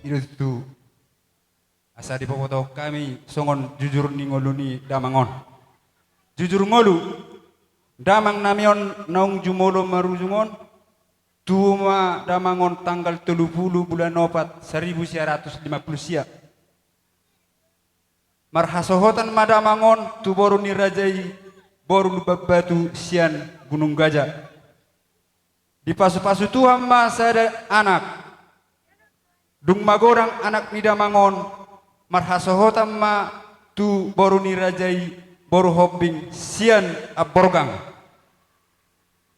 itu asa di pokoto kami songon jujur ni ngoluni damangon jujur ngolu damang namion naung jumolo marujungon tuma damangon tanggal 30 bulan 4 1950 sia marhasohotan madamangon tu boru ni rajai boru babatu sian gunung gajah di pasu-pasu Tuhan masa ada anak dung magorang anak ni damangon marhasohotan ma tu boru ni rajai boru hobbing sian aborgang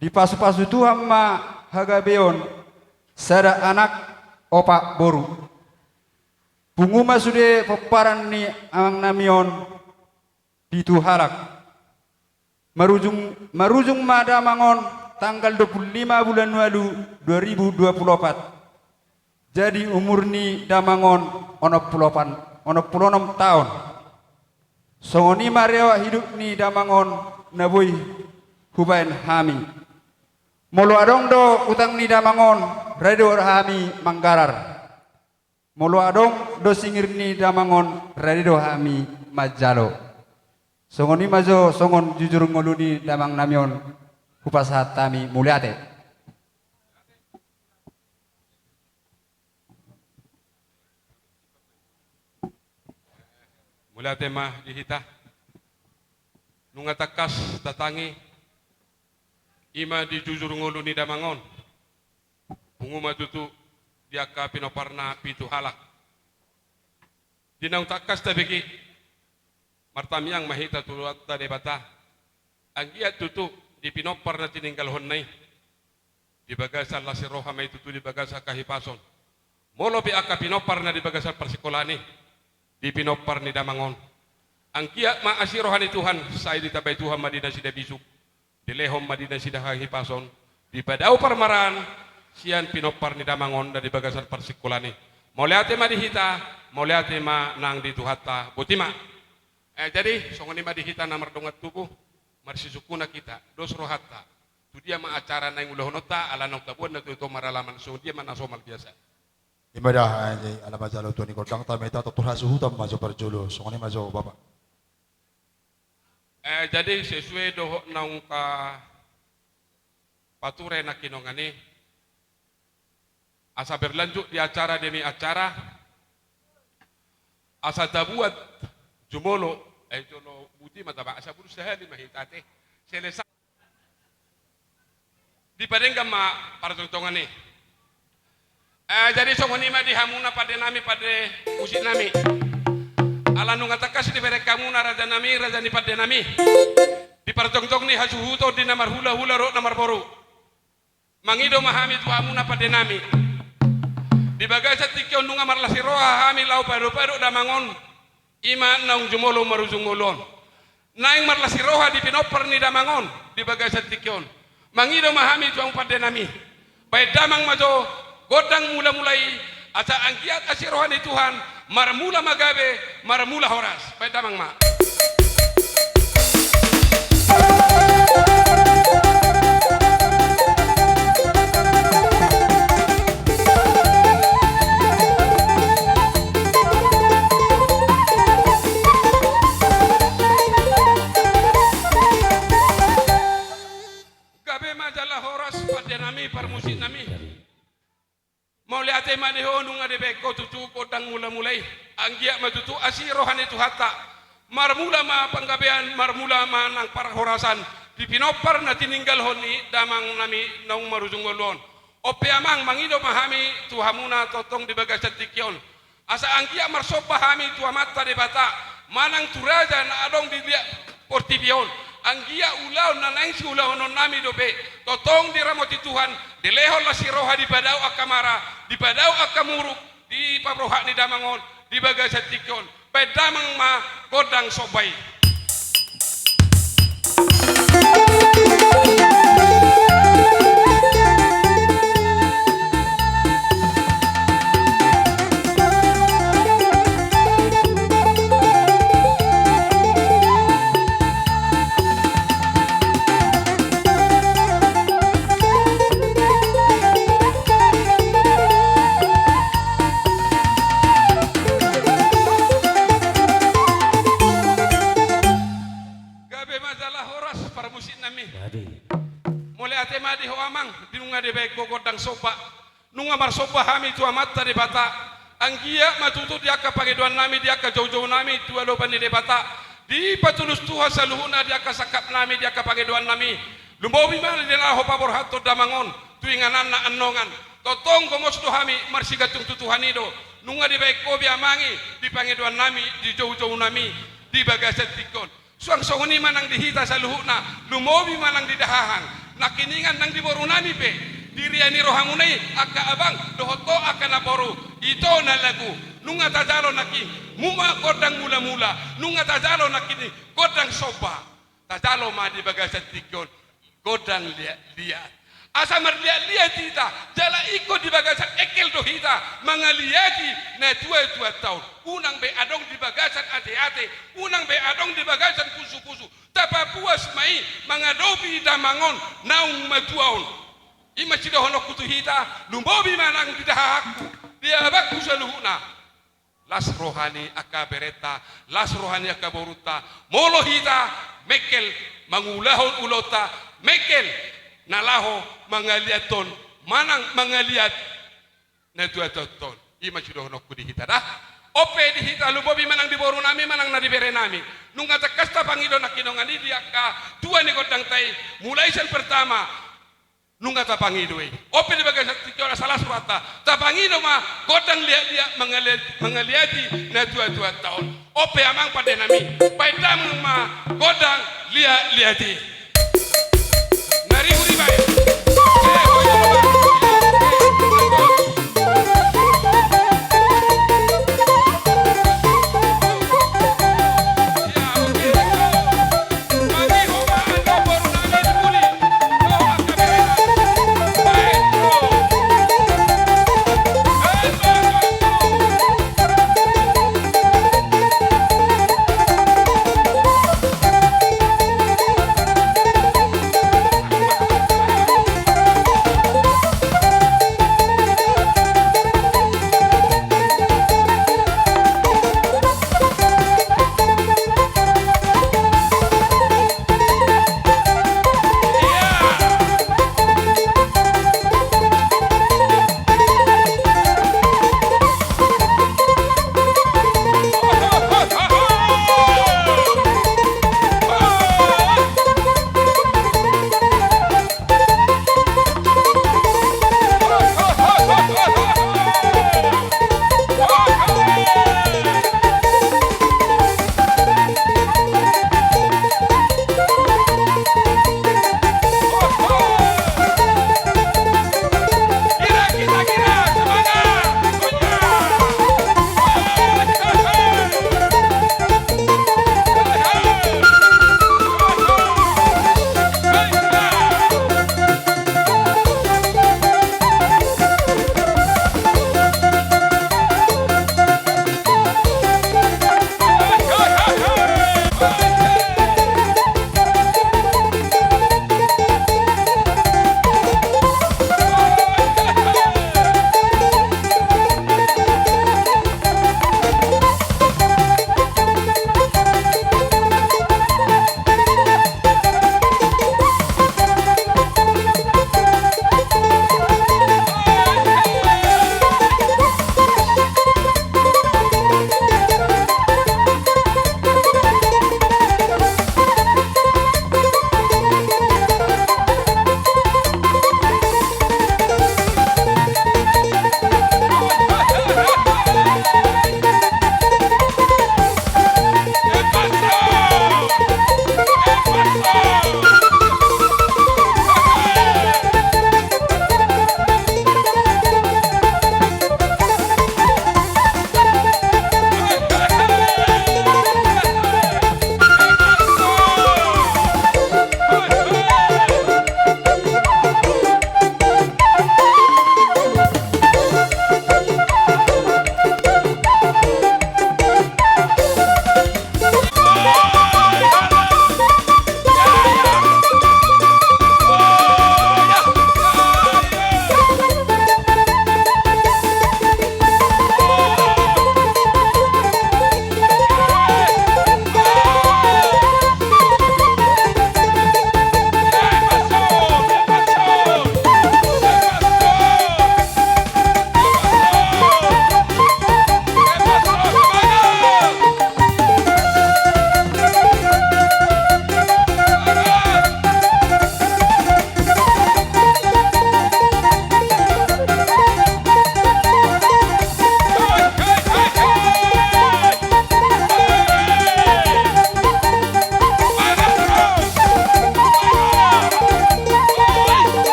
di pasu-pasu Tuhan ma hagabeon sada anak opak boru punguma sude peparan ni amang namion di tuhalak marujung madamangon tanggal 25 bulan walu 2024 jadi umur ni damangon onok 6 tahun songoni marewa hidup ni damangon naboy hubain hami molo adong do utang ni damangon radio hami manggarar molo adong do singir ni damangon radio hami majalo songoni majo songon jujur ngoluni damang namion hupasahat tami muliate mula tema dihita nunga takas tatangi ima di jujur ngulu ni damangon punguma tutu diaka pinoparna pitu halak dinaung takas tabiki martamiang mahita tulat tade bata anggiat tutu di pinoparna tininggal honnai di bagasa lasiroha mai tutu di bagasa kahipason molo bi aka pinoparna di bagasa persikolani di pinopar ni damangon ang kiat maasirohan ni Tuhan saya ditabay Tuhan madina sida bisuk di lehom madina sida hipason di padau parmaran sian pinopar ni damangon dari bagasan persikulani moliate ma dihita moliate ma nang di tuhata butima jadi songoni ma dihita namar dongat tubuh marsisukuna kita dos rohata tu dia ma acara nang ulahonota ala nang tabuan na tu maralaman so dia mana somal biasa Ibadah ay alamat jalo tu ni kodang tamay tato turhasu hutam majo perjolo songoni majo bapak. Jadi sesuai dohok naung ka pature na kinongani asa berlanjut di acara demi acara asa tabuat jumolo jolo budi mataba asa berusaha di mahitate selesai di padenggam ma partongtongani jadi songoni ma dihamuna pada nami pada musik nami ala nunga takas di mereka muna raja nami raja ni pada nami di partong-tong ni hasuhuto di namar hula-hula ro namar boru mangido mahami tu hamuna pada nami di bagasa tikyo nunga marlasi roha hami lau padu-padu damangon iman naung jumolo maruzungolon naing marlasi roha di pinopar ni damangon di bagasa tikyon mangido mahami tu pada nami baik damang majo godang mula-mulai asa angkiat asirohani Tuhan marmula magabe marmula horas baik damang ma gabe majalah horas pada nami permusik nami mau lihat tema di honung ada beko tutu kodang mula-mulai anggia matutu asirohan itu hatta marmula ma panggabean marmula ma nang para horasan di pinopar na tininggal honi damang nami naung marujungolon ope amang mangido mahami tuhamuna totong di bagas tikyon asa anggia marsopa hami tuamata de bata manang turaja na adong di dia portibion anggia ulau na naing si ulau non nami dobe totong di ramoti Tuhan di lehol la siroha di badau akamara di badau akamuruk di pabrohak ni damangon di bagasa tikyon pedamang ma godang sobai nunga marsopa hami tu amat tadi bata anggia matutu dia ka pangeduan nami dia ka jauh-jauh nami tu aloban di bata di patulus tuha saluhuna dia ka sakap nami dia ka pangeduan nami lumbobi mana dia lah hopa borhato damangon tu inganan na anongan totong komos tu hami marsigatung tutuhanido nunga di baik kobi amangi di pangeduan nami di jauh-jauh nami di bagasan tikon suang songoni manang dihita saluhuna lumobi manang di dahahang nakiningan nang di boru nami pe diriani rohamunai aka abang dohoto aka naboru ito na lagu nunga tajalo naki muma kodang mula-mula nunga tajalo nakini kodang soba tajalo ma di bagasan tikon kodang liat asa marliat-liat kita jala ikut di bagasan ekel dohita mangaliati na tua tahun unang be adong di bagasan ate-ate unang be adong di bagasan pusu-pusu tapa puas mai mangadobi damangon naung matuaun ima cida honok kutu hita lumbobi manang di dahaku dia baku saluhuna las rohani aka bereta las rohani aka boruta molo hita mekel mangulahon ulota mekel nalaho mangaliaton manang mangaliat na tua ton ima cida honok kutu hita dah ope di hita lumbobi manang di boru nami manang na di bere nami nunga takasta pangido nakinongan di aka tua ni kodang tai mulai sen pertama nunga tapangido ope di bagai tikora salah surata tapangido ma godang liat mengaliati na tua tahun ope amang pada nami paidam ma godang liati nari huri bae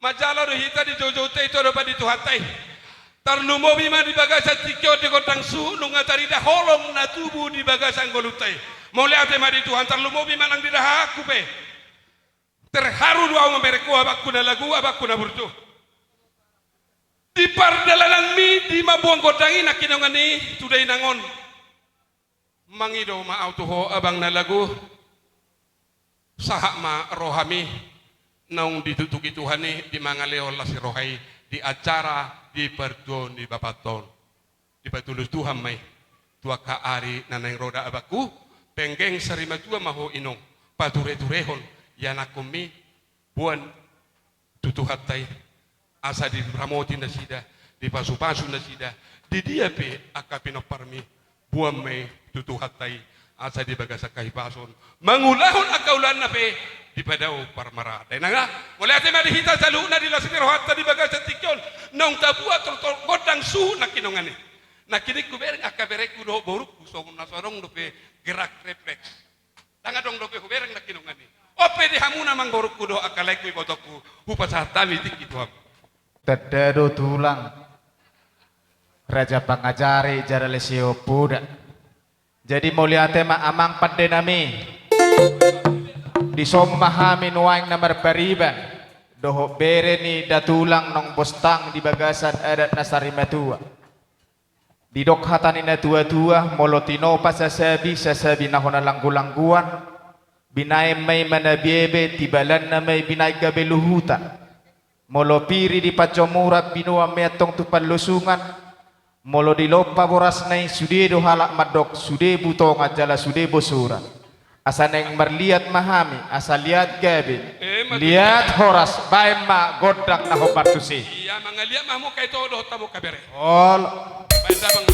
Majalo hita di jojo te itu dapat dituhatai. Tarlumo bima di bagasan tikyo di kotang su nunga tarida holong na tubuh di bagasan golutai. Mulai ate mari Tuhan tarlumo bima nang diraha aku pe. Terharu doa membereku abakku na lagu abakku na burtu. Di pardalanan mi di mabuang kodangi na kinongani tudai nangon. Mangido ma autuho abang na lagu. Sahak ma rohami naung ditutuki Tuhan ni di mangaleo lasi rohai di acara di perdon di bapaton di patulus Tuhan mai tua ka ari nanang roda abaku penggeng sarima tua maho inong pature turehon yanakumi buan tutuhatai asa di ramoti na sida di pasu-pasu na sida di dia pe akapino parmi buan mai tutuhatai asa di bagasa kahipason mangulahon akaulan na pe di padao parmara dai nanga mulai ate mari hita saluna di lasir rohata di bagasa tikyon nong tabua tortor godang su nakinongane nakini kuber akabereku do boruk kusong nasorong do pe gerak refleks tanga dong do pe kubereng nakinongane ope di hamuna mang boruk kudo akalaiku botoku upasata mitik itu ham tedado tulang raja pangajari jara lesio puda. Jadi mulia tema amang padenami di sommahami nuaing namar pariban doho bere ni datulang nong bostang di bagasan adat nasari matua di dok hatani na tua-tua molotino pasasabi sasabi nahona langgu-langguan binay may manabiebe tibalan na may binay gabeluhutan molopiri di pacomurat binua metong tupalusungan molo di lopa boras nai sude do halak madok sude butong ajala sude bosura asa neng marliat mahami asa liat gabe liat horas baima godang na hobatusi iya mangaliat mahmu kay todo tamo kabere ol baisa bang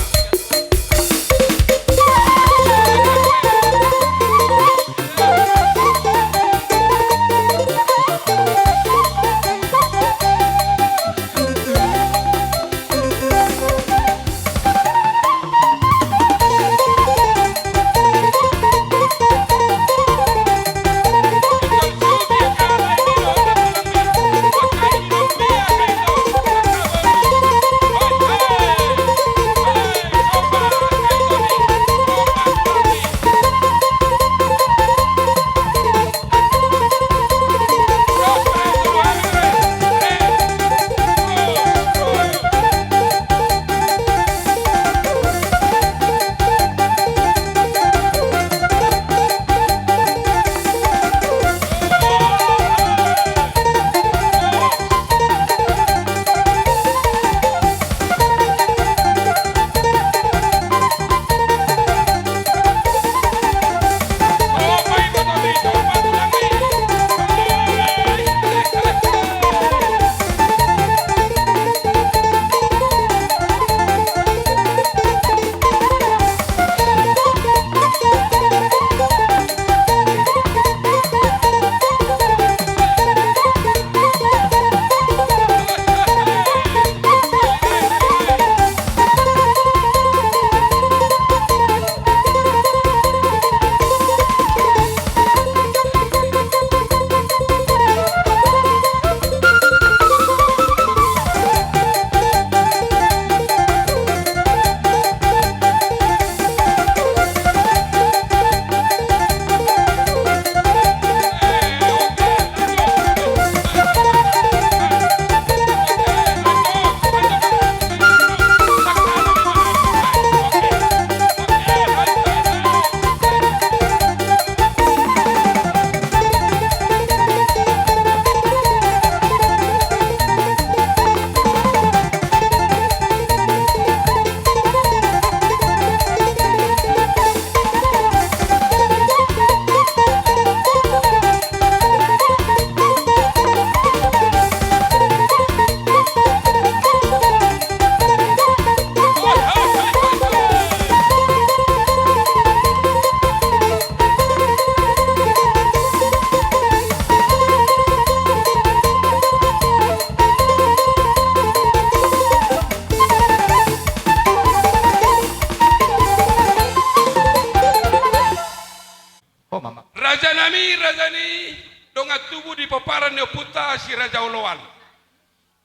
Raja nami, raja ni dongat tubuh di paparan ne puta si raja oloan.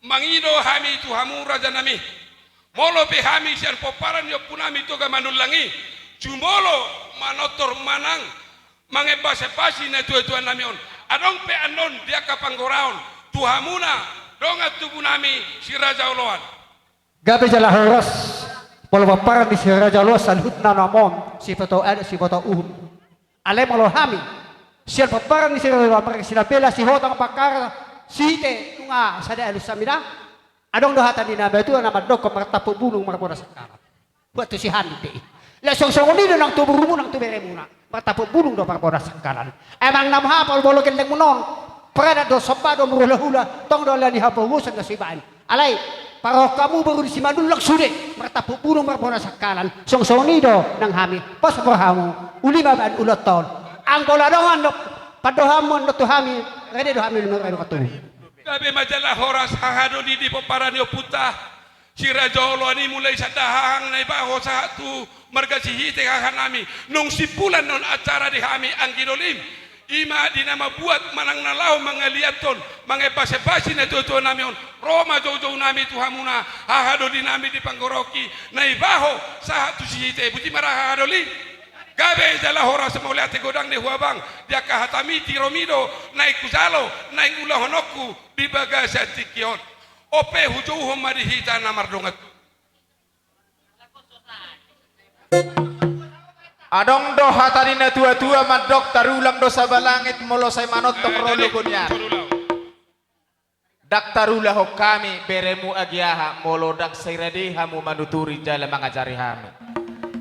mangido hami tu hamu raja nami molo pe hami sian poparan yo punami to ga manulangi jumolo manotor manang mangebase pasi na tuan nami on adong pe anon dia kapanggoraon tu hamuna donga tubuh nami si raja oloan Gabi jala horas polo paparan di si raja lo salhut na namon si foto uhum ale malo hami sian paparan di si raja lo mereka sinapela si hotang pakar site tunga sada alusamida adong dohata di nabe tu nama dok martapu bulung marpora sakara buat tu si handi deh la song ni nang tubuh rumu nang tubere muna martapu bulung do marpora sakaran emang nam hapal bolo kendeng munon perada do soba do murula-hula tong do lani hapo wusan na siban alai paro kamu baru di simadul lak sude martapu bulung marpora sakaran song ni do nang hami pas hamu ulima ban ulot ton ang bola dongan do padohamon do hami rede do hami lumere do katu gabe majalah horas hahado di poparan yo putah si raja oloan mulai sadahang na ibaho sa tu marga si hite nami nung sipulan non acara di hami anggidolim ima di nama buat manang nalau mangaliaton mangebase-base na tutuan nami on Roma jojo nami tu hamuna hahado di nami di panggoroki na ibaho sa tu si hite buti marah hadolim gabe jala horas maulia te godang de huabang dia kahatami tiromido naik kuzalo naik ulah honoku di bagasa tikion ope hujo homari hita namar dongat Adong do hatarina tua-tua madok tarulang do sabalangit molo say manot tong rolo gunya. Dak tarulah ho kami beremu agiaha molo dak sayradi hamu manuturi jala mangajari hami.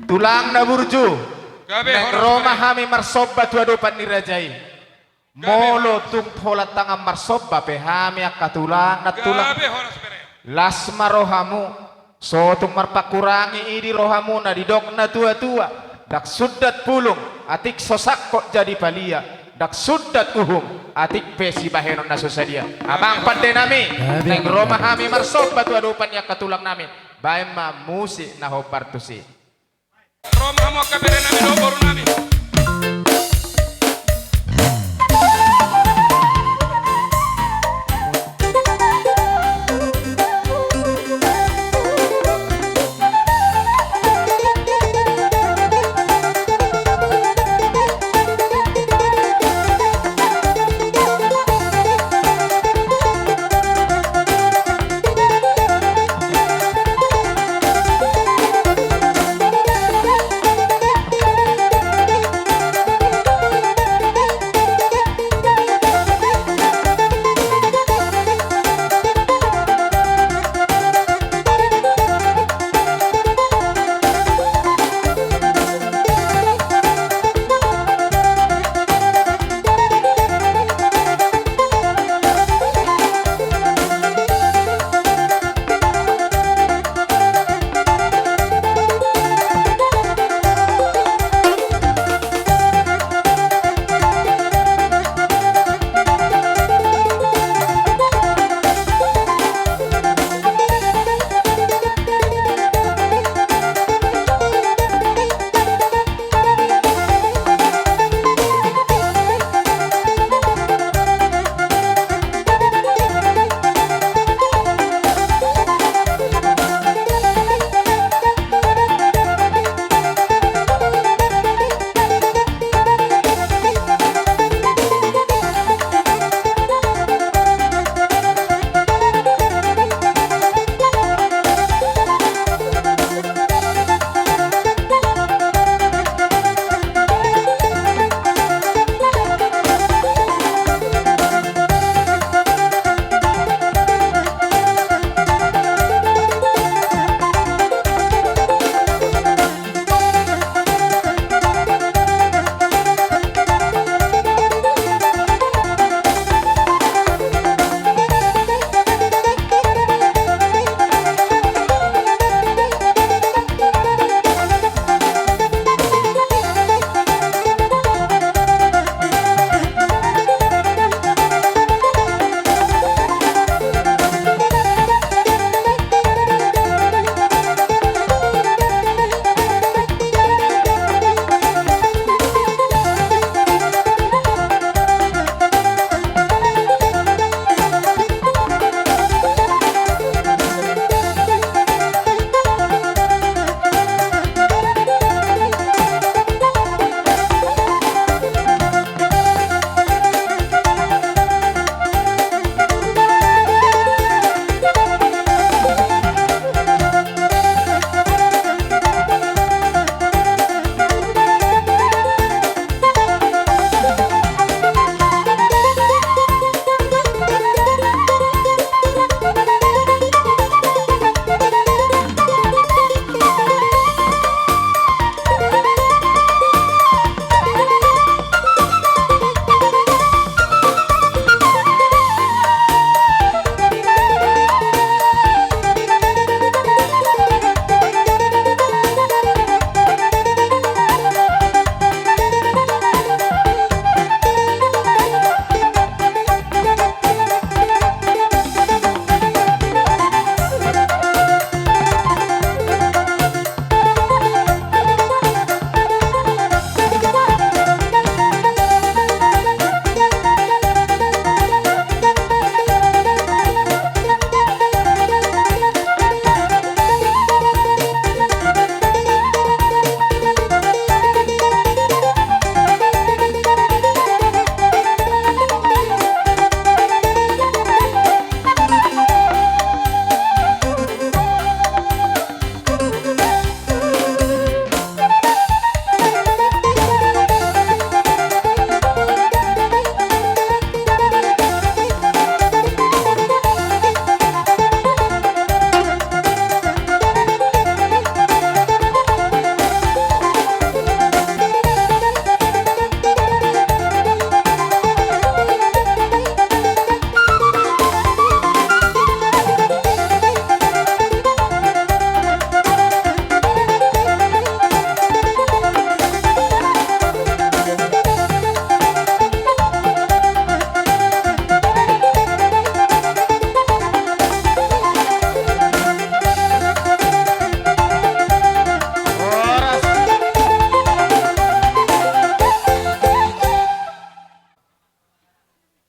Tulang na burju. Nek Roma hami marsobba tua dopan nirajai. Molo tung pola tangan marsobba pe hami akatulang na tulang. Las marohamu so tung marpakurangi idi rohamu na didok na tua-tua. Dak sudat pulung atik sosak kok jadi palia dak sudat uhum atik pesi bahenon na susadia abang pande nami neng Roma hami marsob batu adupan yak katulang nami bae ma musi na ho partusi Roma mo kabere nami do boru nami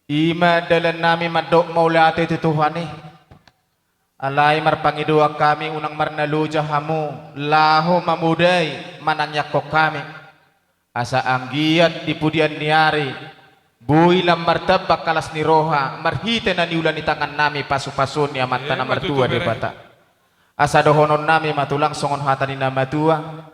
Ima dalan nami madok maulate ti Tuhan eh. Alay marpangidua kami unang marnaluja hamu laho mamuday manangyak ko kami. Asa anggiat di pudian niari buy lam martabak kalas ni roha marhite na niulan ni tangan nami pasu-pasun ni amanta na martua di bata. Asa dohonon nami matulang songon hata ni namatua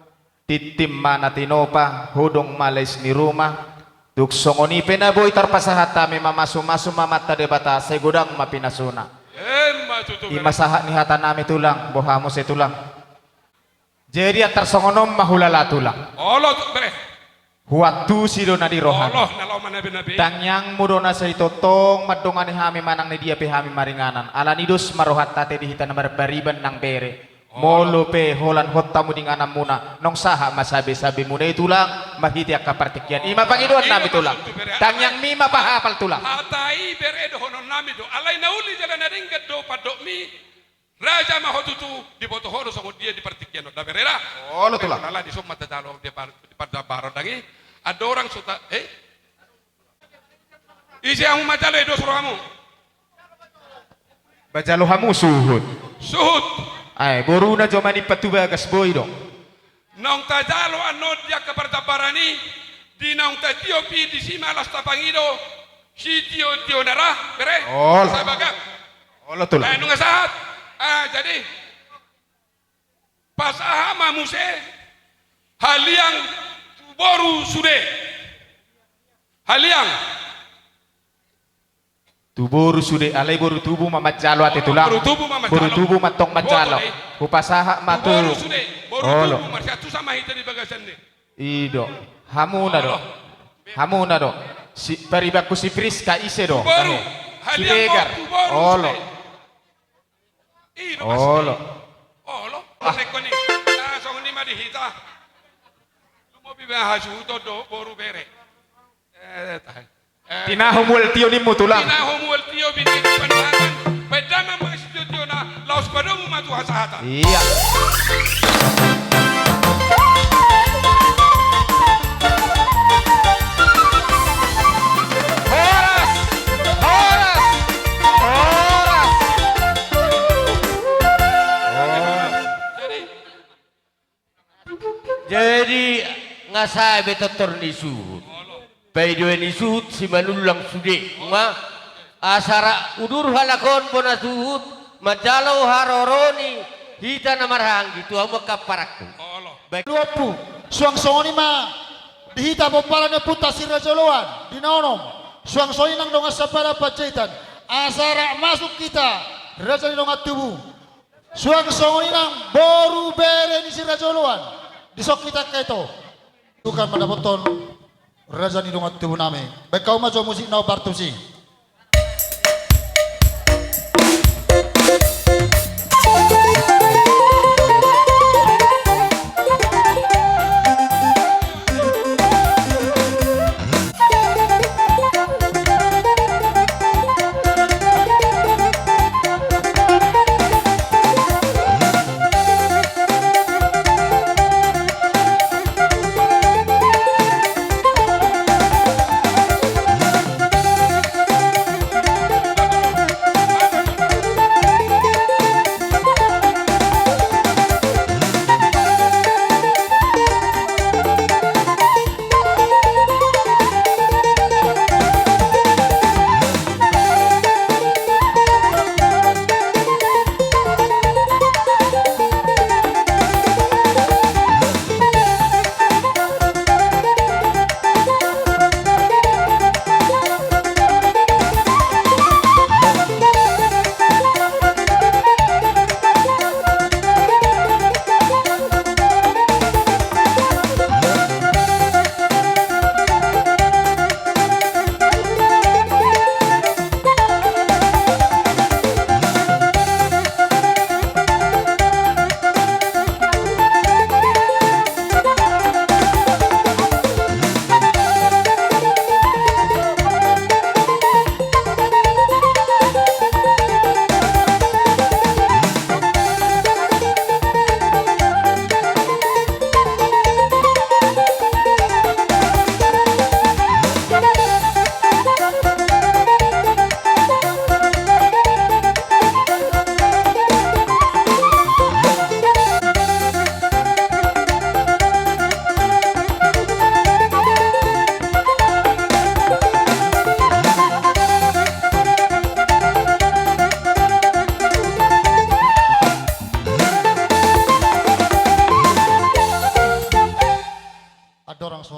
titim mana tinopa hudong malais ni rumah duk songoni penaboy tarpasahat tami mamasu-masu mamata de bata sa gudang mapinasuna. Imasaha ni hata nami tulang bohamo se tulang. Jadi atar songonom mahulala tulang. Allah bere. Huatu silo na di rohan. Allah nalaw manabi-nabi. Tangyang mudona sa itotong madungan ni hami manang ni dia pe hami maringanan. Alanidos marohat tate di hita na marbariban ng bere. Molo pe holan hotta mo ding anam muna. Nong saha masabi-sabi muna itulang mahiti ak kapartikyan. Ima pangiduan nami tulang. Tangyang mi mapahapal tulang. Hatai bere do honon nami do. Alay nauli jalan na ringkat do padok mi. Raja mahotutu di boto horo sa dia di partikyan da berera. Oh lo tulang. Nala di summa tatalo di pada baro dangi. Ada orang suta isi ang majalo do suruh kamu. Bajalo hamu suhud. Suhud. Ay boru na jomani patubagas boy dong. Nong tajalo anod dia kapartabarani di nong tajio pi di simalas tapangido si tio nara bere. Oh. Sabaga. Oh lo tulang. Nung saat jadi pas ahama muse haliang boru sude haliang Tuboru sude alay boru tubu mamajalo ate tulang. boru tubuh mama Boru tubu matong majalo. Hupasaha matu. boru sude boru Olo. tubuh marsatu sama hita di bagasan ni Ido. Hamuna do. Hamuna do. Si paribaku si Priska ise do. boru Si haliang Begar. boru Olo. Ilo Olo. olo neko ni song ni madi hita lumo biba hasu do boru bere Tinahumul tiyo ni mutulang. Tinahumul tiyo binti pandangan pedama masjid tiyo na laos padamu matu hasahata. Iya. Horas. Horas. Horas. Jadi ngasabi totor ni suhud. Paido ni suhud si manulang sude. Nga asara udur halakon bona suhud majalau haroroni hita na marhang gitu amo kaparakku. Baik Luapu, suang songoni ma dihita popala ne puta si rajoloan dinonom. Suang songoni nang donga sapara pacetan. Asara masuk kita raja ni donga tubuh. Suang songoni nang boru bere ni si rajoloan. Disok kita keto. Bukan pada beton raja ni donga tubuh name. Baik kau majo musik nau bartusi.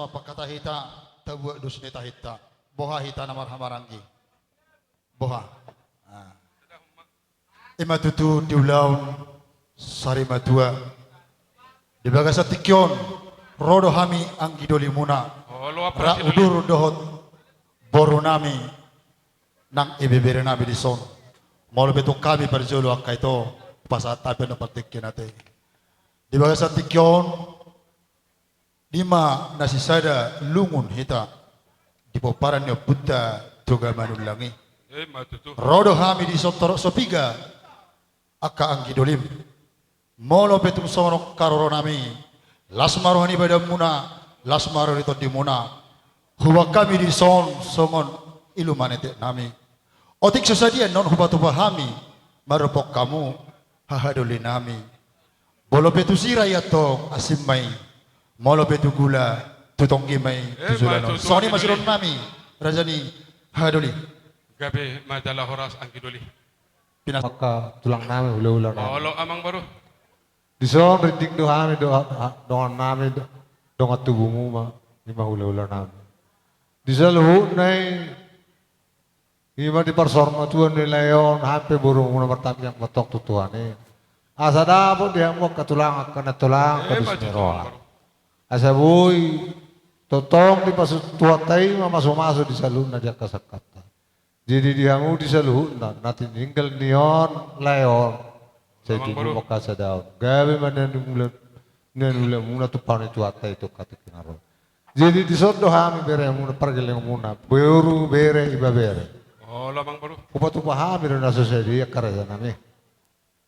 sama pakata hita tabuak dusni tahita boha hita namar hamarangi boha ima tutu diulaun sari matua di bagasa tikyon rodo hami anggi doli muna Olo ra apa udur dohot boru nami nang ibibere nami di son mau betul kami berjolo akai to pasat tapi na praktik nate di bagasa tikyon lima nasi sada lungun hita di poparan yo Buddha toga manulangi matutu. rodo hami di sotor sopiga aka anggi dolim molo petum sono karoro nami lasmaro hani pada muna lasmaro itu di muna huwa kami di son songon ilu manete nami otik sesadian non hubatu pahami marupok kamu hahadoli nami bolo petu sirai atong asimai molo petu gula tutonggi mai tuzulano matutu soni anggi masiron doli. nami rajani hahadoli Gabe majalah horas angki doli. pinas maka tulang nami ula-ula nami. Olo amang baru. Di son rintik dohami dongan nami dongan tubuhmu ma lima ula-ula nami. Di saluhu nai ima di persorma tuan nilayon hape burung muna bertami yang betok tutuane. Asa dapur dia mau ketulang kena tulang ke Matutu dismeroa. amang baru. Asa boy totong di pasut tuatai ma masuk-masuk di salun na dia kasakata. Jadi dia mau di saluhu nanti tinggal nion layon. Saya Amang tuju baru. maka sadao. Gawe mana nula muna tu pani tuata itu kata kinaro. Jadi di sodo hami bere muna pergeleng muna. Beru bere iba bere. Olo amang baru. Upa tu pahami na sosedi ya karya nami.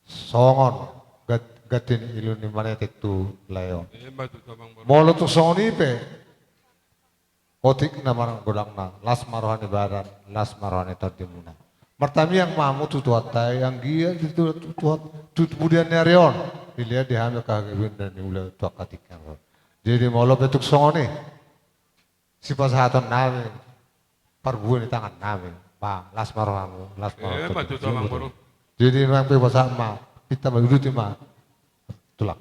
Songon gatin ilun ni mana tu layon. Matutu amang baru. Molo tu soni pe. Otik na marang godang na. Las marohani badan. Las marohani tardimuna. Martami yang mamu tutuatai. Yang gia itu kemudian nyarion. Dilihat dihamil kahagawin dan diulah tuakatiknya. Jadi molo betuk soni. Si pasahatan nami. Parbuan di tangan nami. Bang, las marohamu. Las marohamu. Matutu amang baru. Jadi memang pasah ma. Kita beruti ma. Tulak.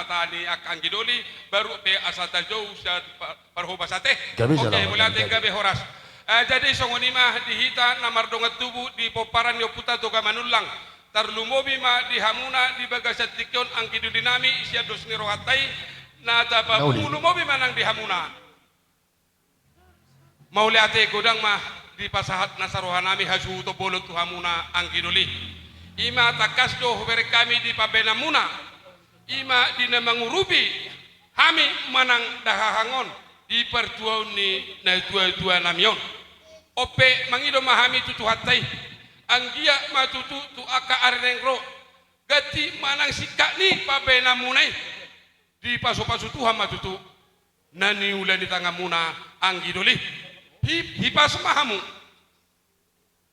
atani akang gidoli baru be asata jauh sa parhobasate. Gabi Oke, jalan. mulai gabe horas. Jadi songoni mah dihita namar dongat tubuh di poparan yo puta toga manulang. Tarlumobi ma di hamuna di bagasat tikyon ang kidudinami sia dos ni rohatai na tapa lumobi manang di hamuna. Mauliate godang mah di pasahat nasarohanami hasu to bolot tu hamuna ang kiduli. Ima takas do hubere kami di pabenamuna. Ima di namangurubi hami manang dahahangon di pertuau ni na tua namion. Ope mangido mahami tutu hatai anggia matutu tu aka arenengro gati manang sikak ni pabenamunai di pasu-pasu Tuhan matutu nani ulan di tangga muna anggidoli hipas mahamu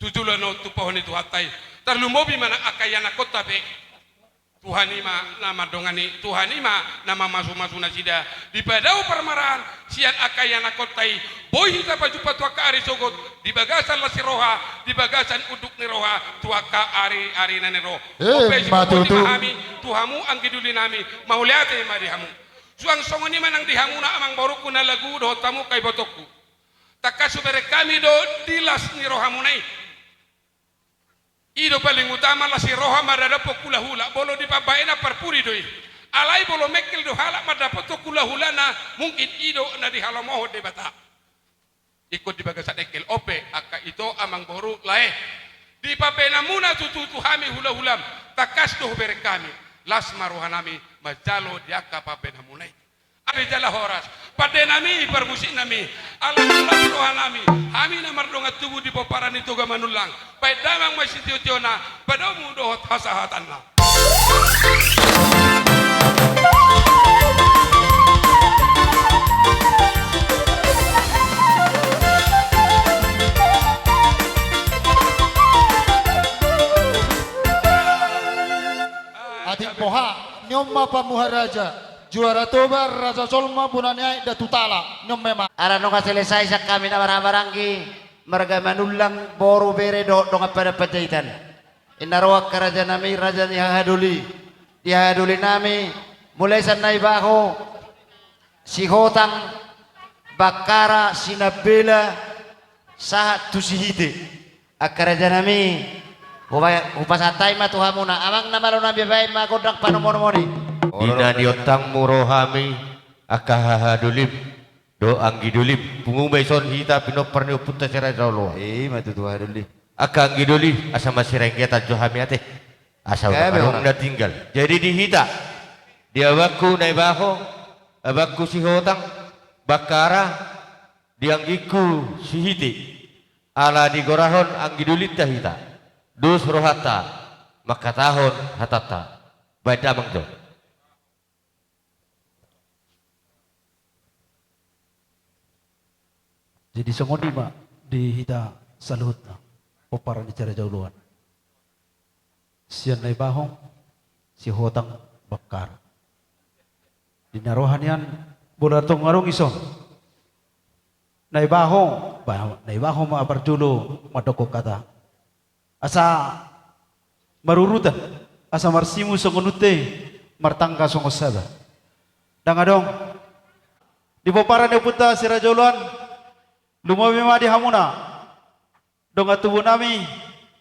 tutulano tu pohon itu hatai tarlumobi mana akayana kota pe Tuhan ima nama dongani Tuhan ima nama masu-masu nasida di padau permarahan sian akayana kotai boy hita pajupa tuaka ari sogot di bagasan lasiroha di bagasan uduk niroha tuaka ari nanero ope matutu mahami tuhamu ang giduli nami mauliate ma dihamu suang songoni manang dihamu na amang boruku na lagu do tamu kay botokku takasubere kami do dilas niroha munai ido paling utama la si roha madada pokula hula bolo di pabaena perpuri doi alai bolo mekel do halak madada pokula hula na mungkin ido na di halamoho de bata ikut di bagasan ekel ope aka itu amang boru lae di pabaena muna tutu hami hula hulam takas do bere kami las maruhanami majalo diaka pabaena munai ari jala horas padenami permusik nami alam rohanami kami namar dongat tubuh di poparan itu gamanulang pai damang masih tiona padamu dohot hasahatanna ating poha nyoma pamuharaja juara toba raja solma punanya da tutala nyom memang Arano ka selesai sa kami na barang-barangki marga manulang boru bere do nga pada pajaitan. Inarawak ka raja nami raja ni hahaduli. Dihaduli nami mulai sa naibaho si Hotang Bakara Sinabela sa tusihite. Ak raja nami upasatay matuhamuna amang namalo na bibay magodang panomon-moni. Dina diotang murohami akahahadulim do anggidulim pungumay son hita pinoparni upunta sira jaulo matutu haduli akanggiduli asa masirengketa johami ate asa udah na tinggal jadi dihita dia baku naibaho abaku si Hotang Bakara dianggiku si hiti ala digorahon anggidulit hita dus rohata maka tahun hatata baca mangjo. Jadi songoni ma di hita saluhut na poparan di cara jauluan. Sian nai bahong si Hotang Bakar. Di narohanian bola tong ngarong ison. Nai bahong ma aparjulo madoko kata. Asa marurutan asa marsimu songonute martangka songosada. Dangadong di poparan di puta si Rajauluan lumawi ma di hamuna donga tubuh nami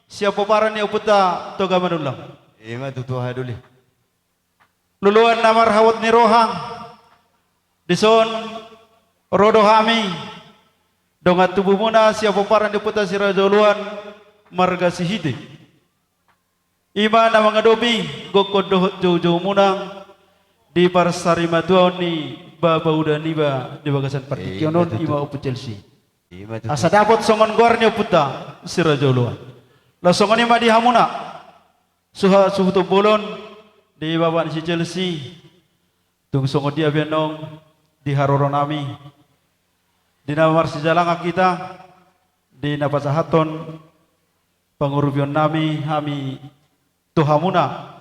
siapa paran ni uputa toga manulang ima tutu haduli luluan namar hawat ni rohang dison rodo hami donga tubuh muna siapa paran ni uputa si Rajauluan marga sihite ima na mga dobi gokodohot jauh-jauh munang di parsari matuaw ni babauda niba di bagasan partikyonon ima upu Chelsea asa dapat songon gornya puta si Rajauluan la songon ima di hamuna suhu tu bolon di baban si Chelsea tung songon dia benong di haroron nami di namar si jalanga kita di napasahaton pangurubion nami hami tu hamuna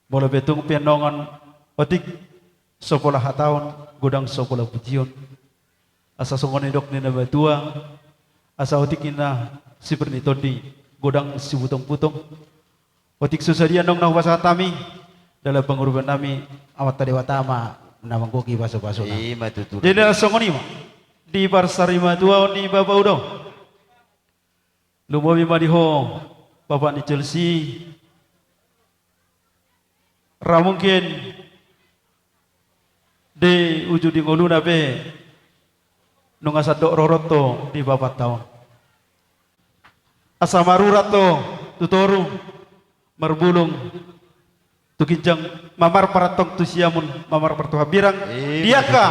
bola betung penongan otik sopola hataon gudang sopola pution asa songon edok ni nabatua asa otik ina si pernitodi godang si putong-putong otik susadia nong nahwasa tami dalam pengurban nami awat tadi watama namang koki baso-baso na. Matutur. Jadi langsung ni di barsarima tua ni bapak udah. Lumawi madiho bapak ni Chelsea. Ramungkin di ujung di ngoluna be nunga sadok roroto di bapak tahun. Asamarurat to tutoru marbulung tukinjang mamar paratong tu siamun mamar partuha birang diaka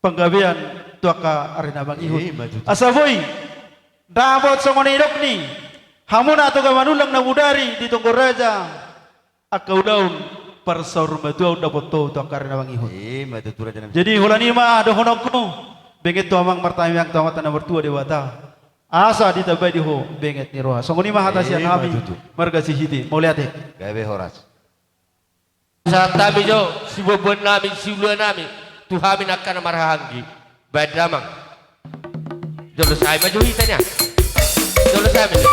penggawean tuaka arena bang ihun asaboy dabot songoni idok ni hamuna atau gamanulang na budari di Tonggororaja akau daun parsaur matua dapat to tuaka arena bang ihun jadi hulanima dohonokku benget tu amang martami yang tawatan na bertua dewata asa ditabai diho benget ni roha songoni mah hatasian kami marga sihiti mau lihat Gawe horas. Sa tabi jo si bobon namin si uluan namin tuhamin akan marahanggi baik damang jolo saya maju hitanya jolo saya maju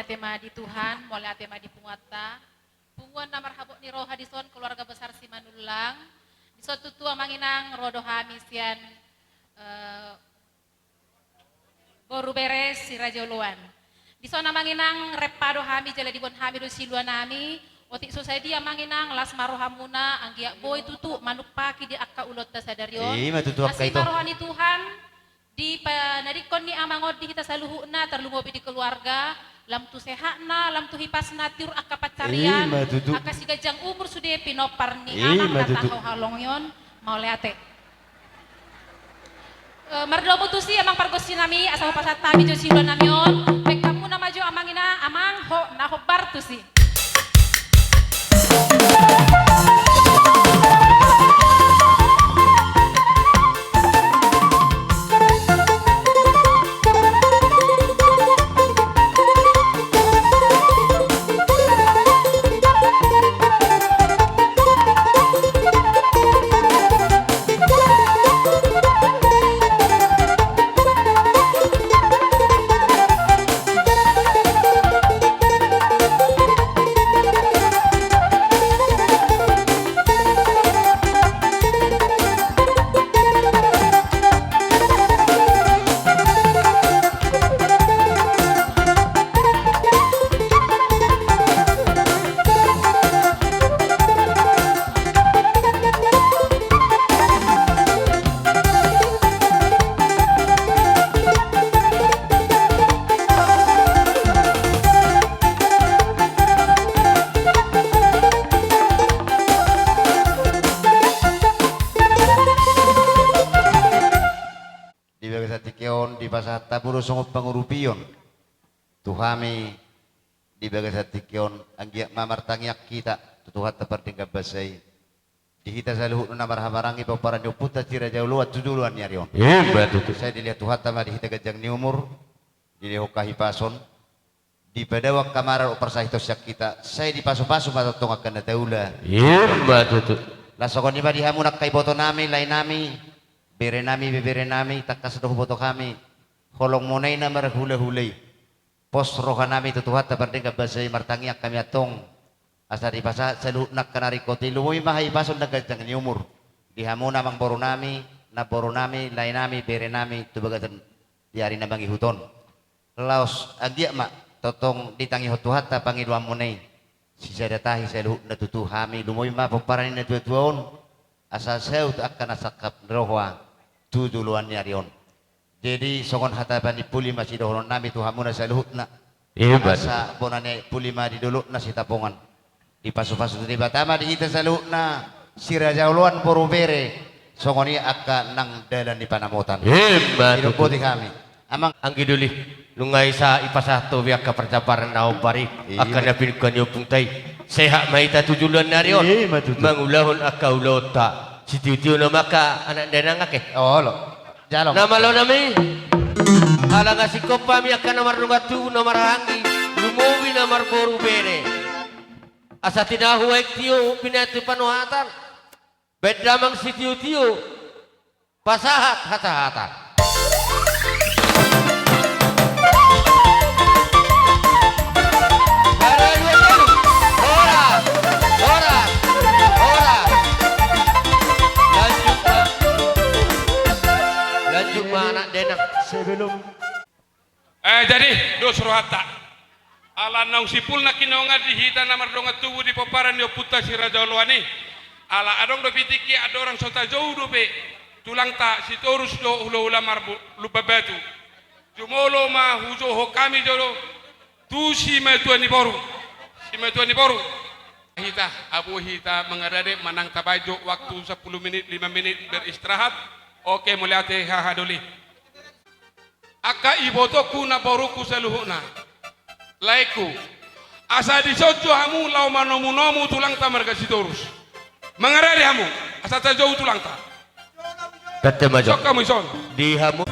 atema di Tuhan, mulai atema di Punguata, Punguan namar habuk ni roha dison keluarga besar Simanulang, dison tutua manginang rodo hamisian boru beres si Rajoluan. Dison manginang repado hami jala dibon hami do siluan nami, otik society manginang las marohamuna anggiak boy tutu manuk paki di akka ulot tasadarion. Asih marohani Tuhan di panadikon ni amangod di kita saluhuna terlungobi di keluarga. Lam tu sehat na, lam tu hipas na tiur akka pacarian, akka si gajang umur sudah pinopar ni amang natakaw halong yon, mau leate. Merdo mutusi amang pargosi nami asal pasat tabi jo silo namion, pek kamu nama jo amang ina amang ho na hobar tu si. di pasah taburo songop pangurupion tuhami di bagas hatikion anggiak mamar tangyak kita tutuhat tapardingga basay dihita sa luhut na marhamarangi paparan yung puta tira jauluat tuduluan niya riyon. Saya dilihat tuhat tama dihita gajang ni umur dilihat kahipason di padawak kamar opersahito siya kita saya di paso-paso matutong akan na taula. Lasokon di ba di hamunak kay boto nami lain nami bere nami takas doh boto kami holong monay na marhula-hulay pos roha nami tutuhat tapardingga basay martangiak kami atong asa di pasa salunak kanari koti lumoy mahay pason nagajang ni umur di hamuna mang boro nami na boro nami lain nami bere nami tubagatan diari na bangi huton laos agya ma totong ditangi hotuhata pangiluam munay si sadatahi saluhuk na tutuhami lumoy ma pagparanin na tuwon asa seut akan asakap rohwa tuduluan niya riyon jadi songon hatapan ni puli masih dohon nami tuhamuna saluhuk na asa bonane puli ma di dulu na si tapongan di pasu-pasu di batama di kita saluhuk na si Raja Uluan porubere songoni akka nang dalan di panamutan hidup putih kami amang Anggi duli lungay sa ipasato biak ka percaparan na bari akan na pinagkanyo pungtay sehat maita tujulan na riyon mangulahon akka ulota si tiyo na maka anak danang ake oh lo jalong namalo nami ala nga si kopami akan nomor nungatu nomor hangi lumuwi nomor boru bere asa tinahuwek tiyo pinatu panuhatan bedamang si tiyo pasahat hata-hata sebelum jadi dos rohata ala naung sipul na kinonga dihita na mardonga tubuh di paparan yo puta si Raja Uluan ni ala adong do bitiki ada orang sota jauh do be tulang tak si torus do hula marbu lupa batu jumolo ma hujo ho kami jolo tu si metuani boru hita abu hita mengadade manang tabajo waktu 10 menit 5 menit beristirahat oke muliate hahadoli aka iboto kuna boruku saluhuna laiku asa disojo hamu lau manomu tulang ta marga sitorus mengarari hamu asa ta jauh tulang ta kata majo sok kamu ison di hamu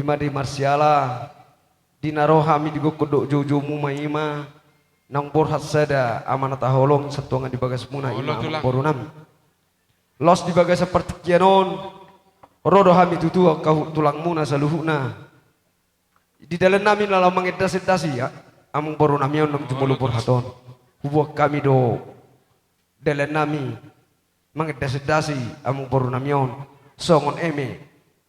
ima di marsiala dinaro hami di kodok jojo mu maima nang borhat sada amanat aholong setuangan di bagas muna ima borunam los di bagas seperti kianon rodo hami tutu kau tulang muna saluhuna di dalam nami lalang mangedasi ya amang borunam yon nam jumulu borhaton hubuak kami do dalam nami mangedasi amang borunam yon songon eme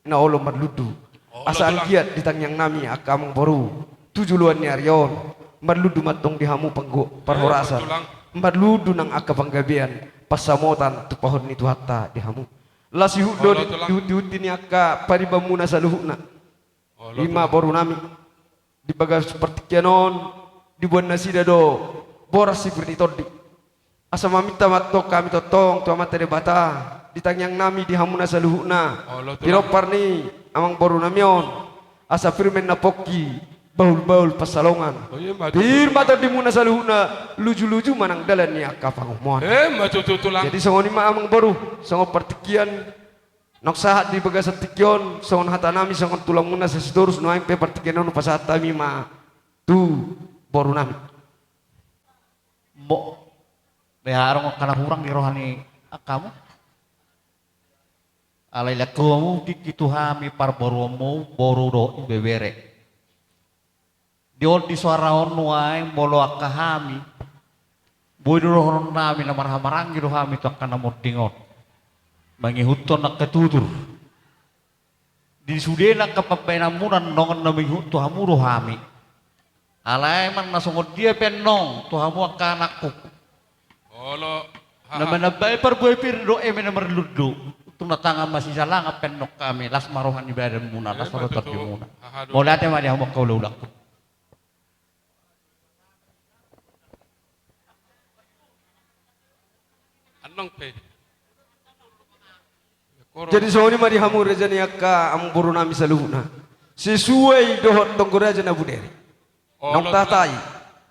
na olo marludu asal giat di tangyang nami akamang boru tujuluan ni aryon marludu matong dihamu panggo parhorasan marludu nang aka panggabian pasamotan tu pohon ni tuhatta dihamu lasi hudo di ni aka paribamuna saluhuna lima boru nami di bagas seperti kianon dibuat nasi dado boras seperti todi asa mamita matok kami totong tu amat bata di tangyang nami dihamuna saluhuna diropar ni amang boru namyon asa firmen na poki baul-baul pasalongan firma to dimuna saluhuna luju-luju manang dalan ni aka pangumoan jadi songoni ma amang boru songo partikian nok sahat di bagas tikyon songon hata nami songon tulang muna sesidurus no aing pe partikian no pasahat tami ma tu boru nami Mo beharong kana kurang di rohani akamu alai lakomu kikitu hami par boromo bororo ibebere diol di suara onuai molo akahami boy rohon nami na marhamarang giro hami to kana motingot mangihuton nak ketutur di sudena kapapenamunan nongon nami hutu hamuro hami alai man nasongod dia penong to hamu akanakku naman nabay par boy pirdo eme na marludo tunatanga masih salah ngapen nok kami las marohan ibadah muna las marohat muna mulate mah dia mau kau lulak anong pe jadi soni mari hamu rejani akka am boru nami saluhuna sesuai dohot tonggora jana buderi nok tatai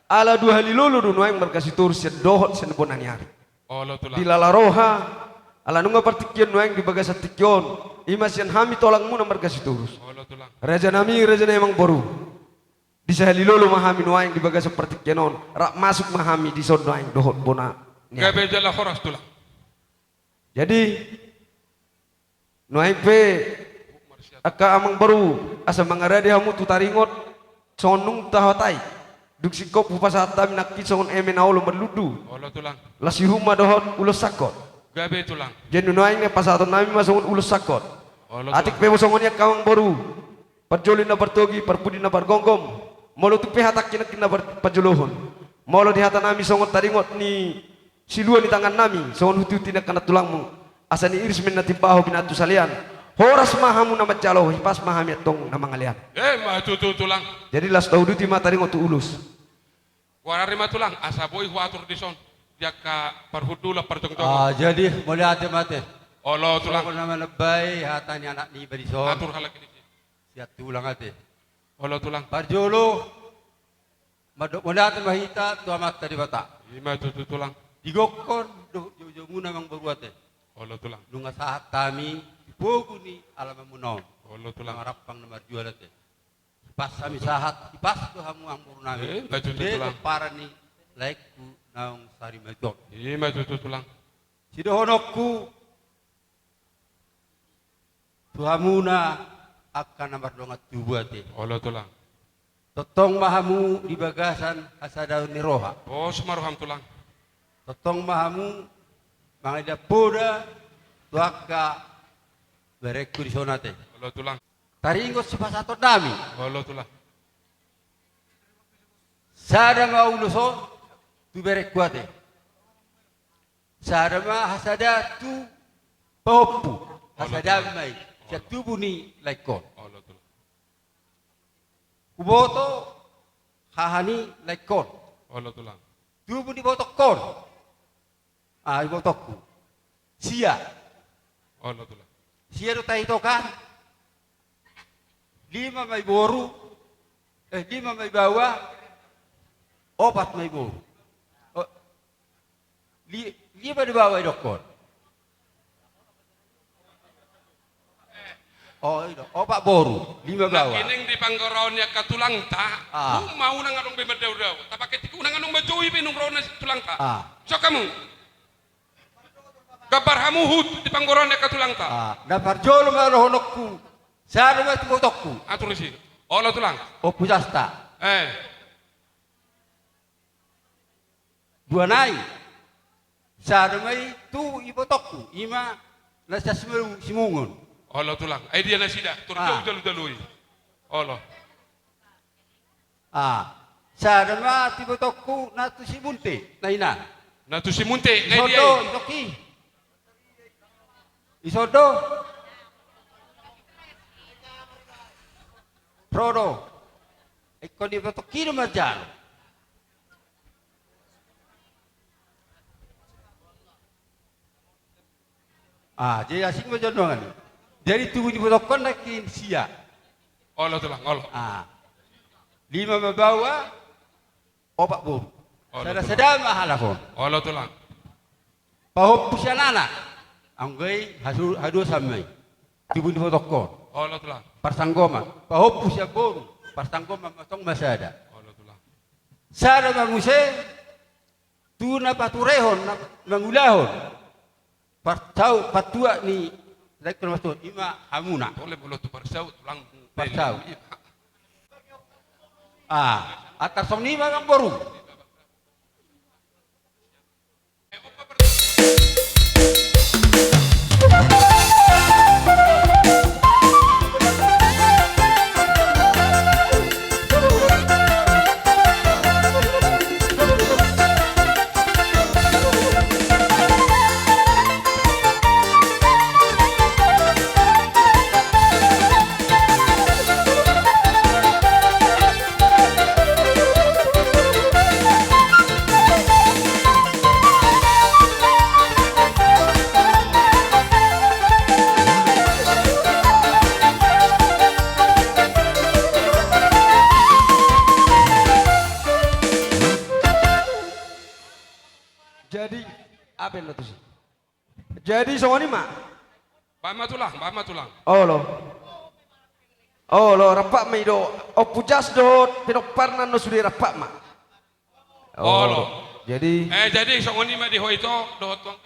ala dua hali lulu dunu yang berkasih turus dohot sen bonaniari dilala roha ala nunga partikian nuang di bagas tikyon imasian hami tolang muna markasi turus raja nami raja emang boru di sahali lolo mahami nuang di bagas partikian on rak masuk mahami di son nuang dohot bona gabe jala horas tulang jadi nuang pe aka amang boru asa mangarade hamu tutaringot sonung tahotai duk sikop upasata minakki songon emen aulo merludu lasi rumah dohot ulos sakot gabe tulang jadi nuaing ne pasaton nami masongon ulus sakot atik pe masongon ya kawang boru parjoli na bartogi parpudi na bargonggom molo tu pe hatak kina parjolohon molo di hata nami songon taringot ni silua di tangan nami songon huti na kana tulangmu asani iris men na timpaho binatu salian horas mahamu na macalo hipas mahami atong na mangalian mah tulang jadi las dauduti ma taringot tu ulus warari ma tulang asa boy huatur dison dia ka parhudula partong-tong jadi mulai hati mati Allah tulang kalau nama lebay hatanya anak ni berison atur halak ini siap tulang hati Allah tulang parjolo madok mulai hati mahita tu amat tadi bata ima tulang digokon jauh muna mang berbuat Allah tulang nunga saat kami dipogu ni alam munon Allah tulang harapang nomor jual hati pas kami sahat pas tu hamu ang puru nami tulang para ni laiku naung sari medok ima tulang sidohonokku tuhamuna akan nomor dongat tubuate Allah tulang totong mahamu di bagasan asadaun ni roha semaruham tulang totong mahamu mangida poda tuaka bereku di sonate Allah tulang taringgot sipasato nami Allah tulang sada mauluso tu berek kuate sarama hasada tu popu hasada mai jatubu ni laikon kuboto hahani laikon tubu ni botok kon ibotokku sia sia do tahi tokan 5 mai boru 5 mai bawah 4 mai boru Dia pada bawah doktor. Oh, itu. Oh, Pak Boru, 5 Nah, bawa. kining di panggaraonnya katulang ta. Ah. Mau nang anong bemedaw-daw. Tapake tiku nang anong bajoy pinung raona tulang ta. Ah. So kamu. Kabar hamuhut di panggaraonnya katulang ta. Dapat jolo honokku. Saya rumah tokku. Atur isi. Olo tulang. Oh, pujasta. Dua nai. Saya rumah itu ibu tokku. Ima nasa simungun. Olo tulang. Dia nasida. Turjau jalu-jalui. Olo. Saya rumah tiba tokku natu si munte. Naina. Natu si munte. Isodo, isoki. Isodo. Prodo. Iko di toki rumah jalo. Jadi asing berjodohan. Jadi tubuh di potokon lagi sia. Olo tulang, olo. 5 membawa opak bu. Sedang mahal aku. Olo tulang. Pahop pusian anak. Anggai hadu samai. Tubuh di potokon. Olo tulang. Parsanggoma. Pahop pusia boru. Parsanggoma matong masada. Olo tulang. Sada manguse. Tuna paturehon mangulahon. Partau patua ni rektor masuk ima hamuna. Boleh bolo tu parsau tulang. Parsau. Atas song ni memang baru. Jadi apa yang itu sih? Jadi soalnya mah. Bama tulang. Oh lo rapak mai do. Oh pujas do pinok parna no sudah rapak mah. Lo. Jadi. Jadi songoni mah di hoito do tuang.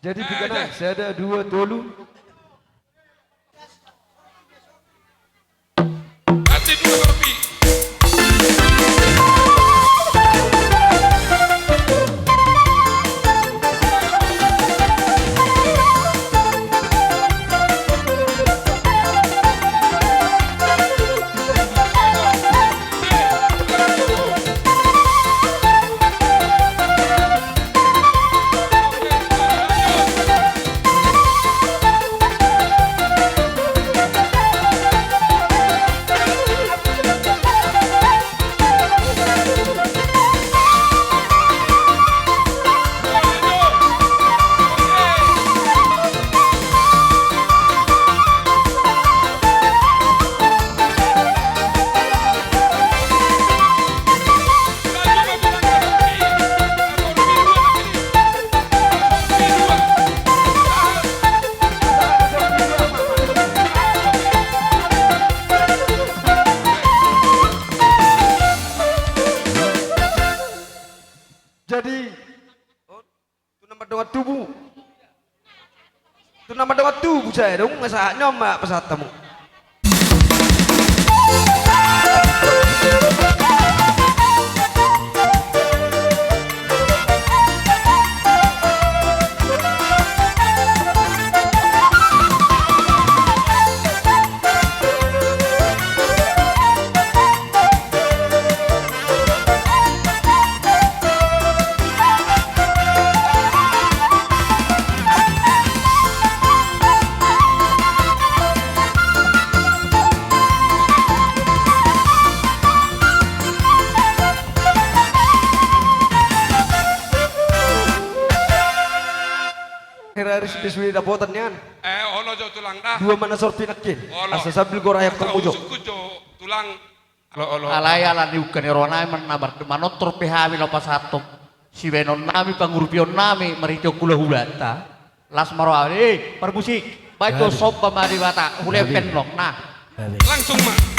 Jadi bagaimana? Saya ada 2 tolu. Hati 2 kopi. madawat tubuh saya dong nggak nyoma pesatamu. Harus disuai dapotan yan. Olo jo tulang dah. Dua mana sorti nakin. Olo. Asa sambil gorayak terpojok. Usuk jo tulang. Olo. Alaya lan diukan erona menabar manotor PHW lopas satu. Si benon nami pangurupion nami merito kula hulata. Las maro permusik. Baik sop pamari bata hule penlok nah. Langsung mah.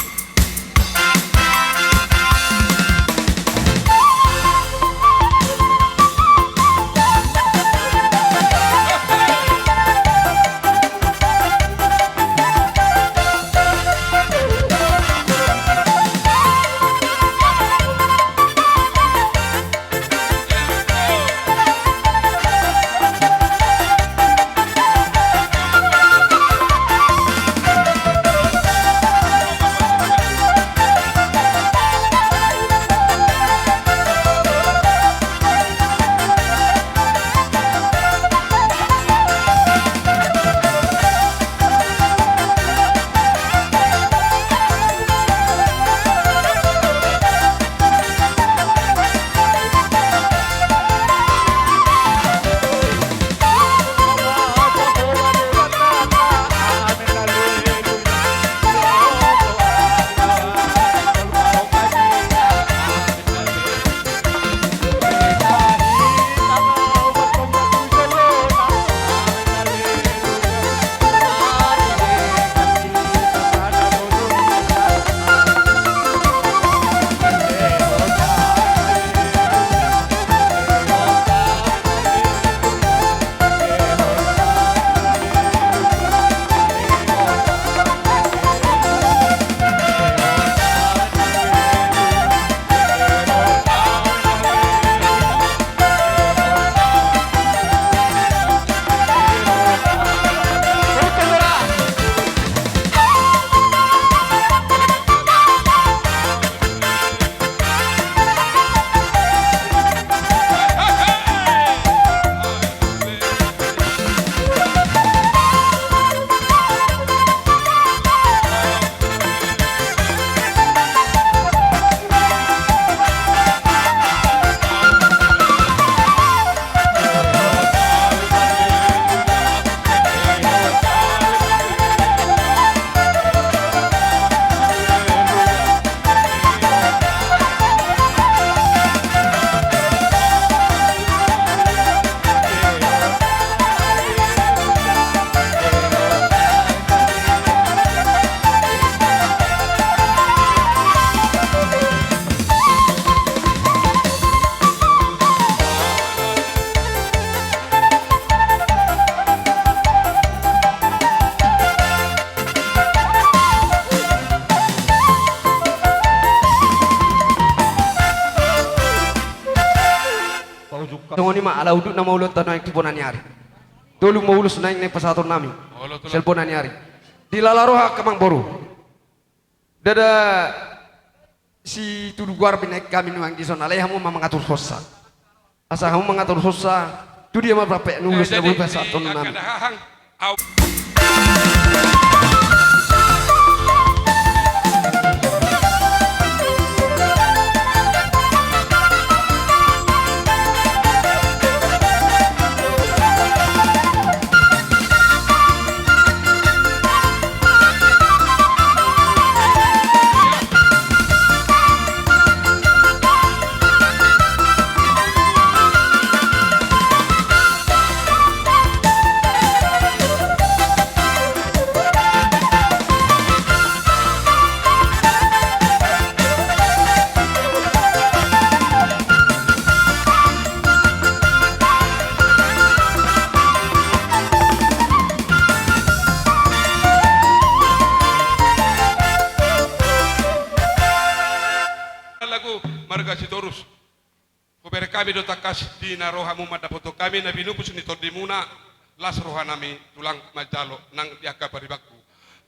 Tunggu ni mak ala uduk na maulot tanah yang tipunan nyari. Tolong maulus naik naik pasator nami. Selponan nyari. Di lalaroha kamang boru. Dada si tudu guar naik kami nuang di sana. Alay hamu mengatur sosa. Asa hamu mengatur sosa. Tu dia mah berapa nulus na bulu pasator nami. kasih torus. Kubere kami do takas di narohamu madapoto kami nabi nupus ni tordimuna las rohanami tulang majalo nang diaka paribakku.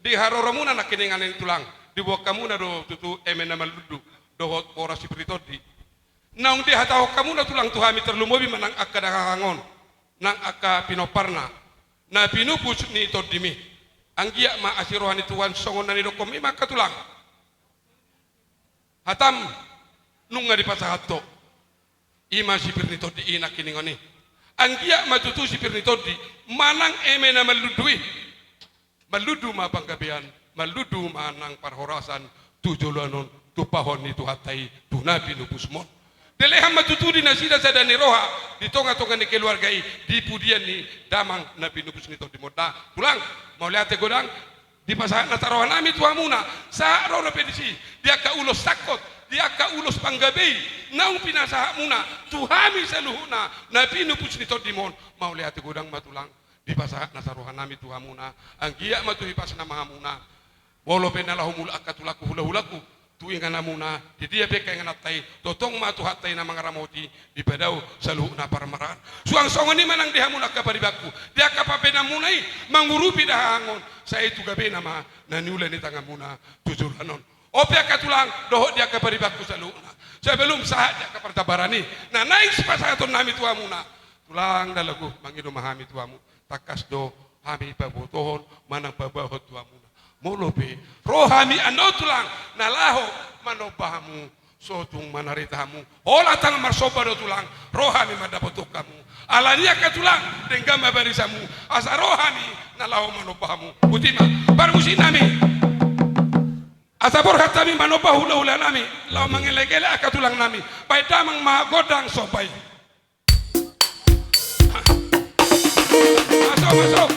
Di haroromuna nak kininganin tulang di kamuna do tutu emena maludu do ora sipritodi. Naung di hataho kamuna tulang tuhami terlumobi manang akka dahangon nang akka pinoparna. Na pinupus ni tordimi. Anggia ma asirohani tuan songon nani do komi maka tulang. Hatam nunga di pasahato ima sipir ni todi ina kini ngoni anggia matutu sipir ni todi manang emena maludui maludu ma panggabean maludu manang parhorasan tujulanon tupahon ni tuhatai tunabi nupusmon deleham matutu di nasida sadani roha di tonga-tonga ni keluargai di pudian ni damang nabi nupus ni todi moda tulang mau lihat godang di pasahan natarohan ami tuamuna sa rono pedisi dia ka ulos sakot dia ka ulos panggabei naung pinasaha muna tuhami saluhuna nabi nupus ni todimon mau lihat godang matulang di pasahan natarohan ami tuamuna anggia matuhi pasna mahamuna bolo penalahumul akatulaku hula-hulaku tuingan namuna di dia beka yang natai totong matu hatai na mga ramoti di padau saluhuna paramaran suang songoni manang dihamuna kaparibaku dia kapapena munai mangurupi dahangon saya itu gabe nama naniula ni tangamuna tujuranon ope katulang doho dia kaparibaku saluhuna sebelum saat dia kapartabarani na naik sipasaton nami tuamuna tulang dalagu mangido mahami tuamu takas do hami pabotohon manang babahot tuamuna molope rohami ano tulang nalaho manobahamu sotung manaritahamu ola tang marsoba do tulang rohami madapotok kamu alania ka tulang denggama barisamu asa rohami nalaho manobahamu utima barmusi nami asa borhatami manobahu hula nami law mangelegele aka tulang nami pai damang magodang sopai masuk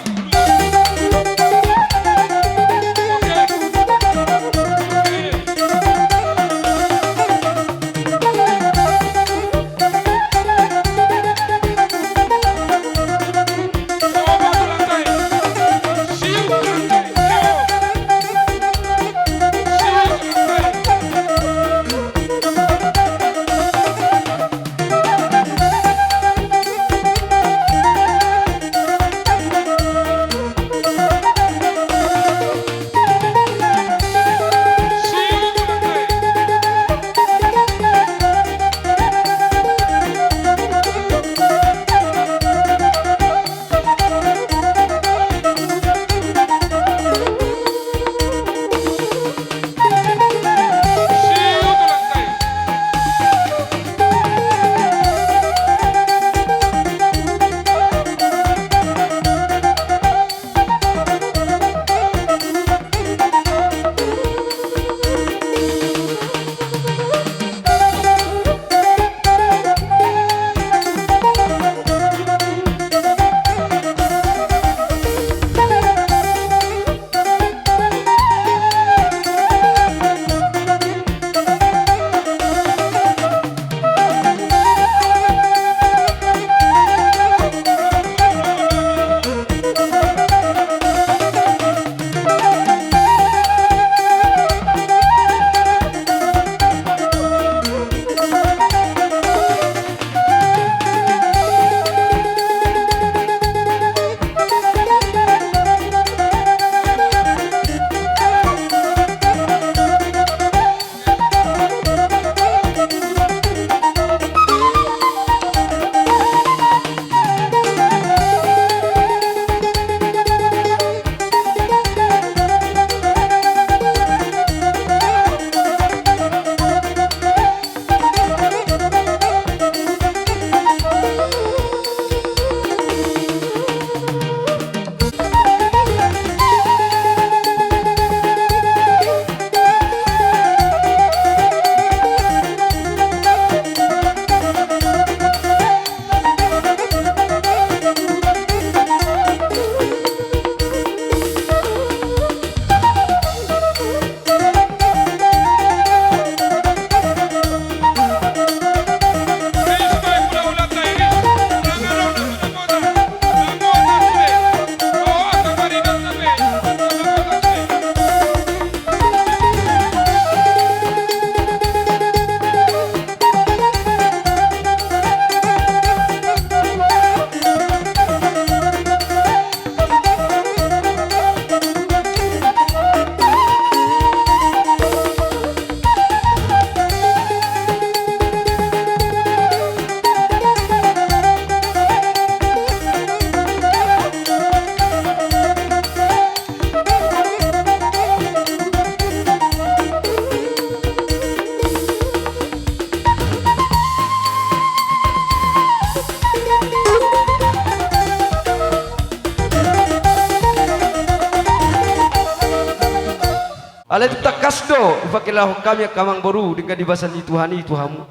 Alai tu takasdo ifakilah kami kamang boru dengan dibasan di Tuhani Tuhamu.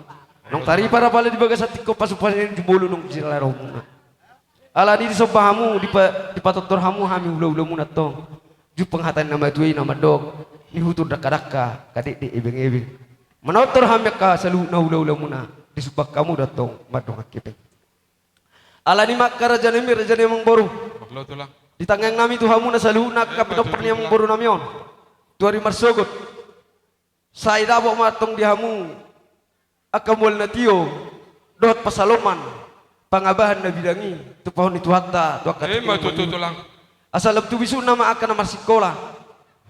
Nong tari para pala di bagas atiko pasupasan jumulu nong jilarong muna. Ala di sobahamu di patotor hamu hami ulo muna tong. Ju penghatan nama tuai nama dog. Ni hutur daka kadik di ebeng. Manotor hami ka salu na ulo muna. Di subak kamu datong madong akipeng. Ala ni mak raja emang boru. Lo tulang. Di tangang nami Tuhamu na salu na kapitopper ni emang boru namion. Tuari marsogot. Saya dabo matong dihamu. Akamul na tiyo. Dohot pasaloman. Pangabahan na bidangi. Tupahon itu hatta. Tulang. Asal tu bisu nama akan nama sikola.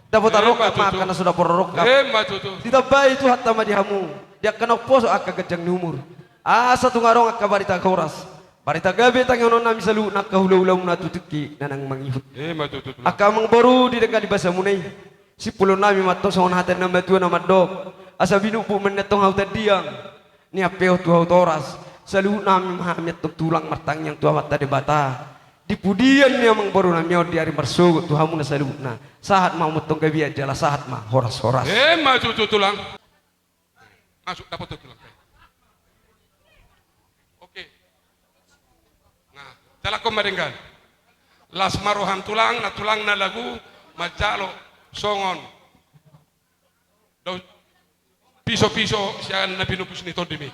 Dapat arok akan na sudah pororok. Tidak baik itu hatta ma dihamu. Dia kena poso akan gajang ni umur. Asa tungarong akan barita koras. Barita gabe tangonon nami salu nak kahula-hula muna tutuki nanang mangihut. Akan mangboru di dekat di basa munay. Si pulau nami matong sa hatan nama tua nama dog. Asa binupu menetong hau tadiang. Ni apeo tu hau toras. Salu nami mahamet tulang martang yang tua mata debata. Di pudian ni amang baru nami di hari marsugut tu hamu na salu na. Sahat mau mutong gabi aja lah sahat mah horas-horas. Maju tulang. Masuk dapat tulang. Oke. Nah, jalan komaringgan. Las maroham tulang na lagu majalo songon. Piso-piso siyan na pinupus ni Tondimi.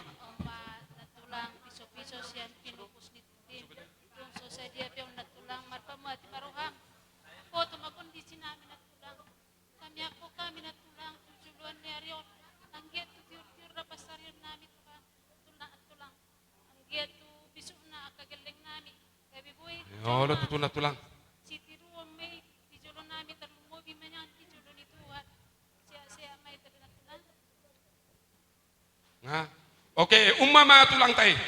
Natulang piso-piso siyan pinupus ni Tondimi. So sa dia piyong natulang marpamati maroham. Po tumakondisi namin natulang. Kami natulang tujuluan ni Arion. Ang giat tu tiur-tiur na pasaryan namin tulang. Ang giat tu biso na akagaling namin. Gabi boy. Lo tulang. Si tiruan may tijulo namin tarlumobi man yan tijulo ni Tuhan. Siya may tabi natulang. Nga. Oke, umma ma tulang tay.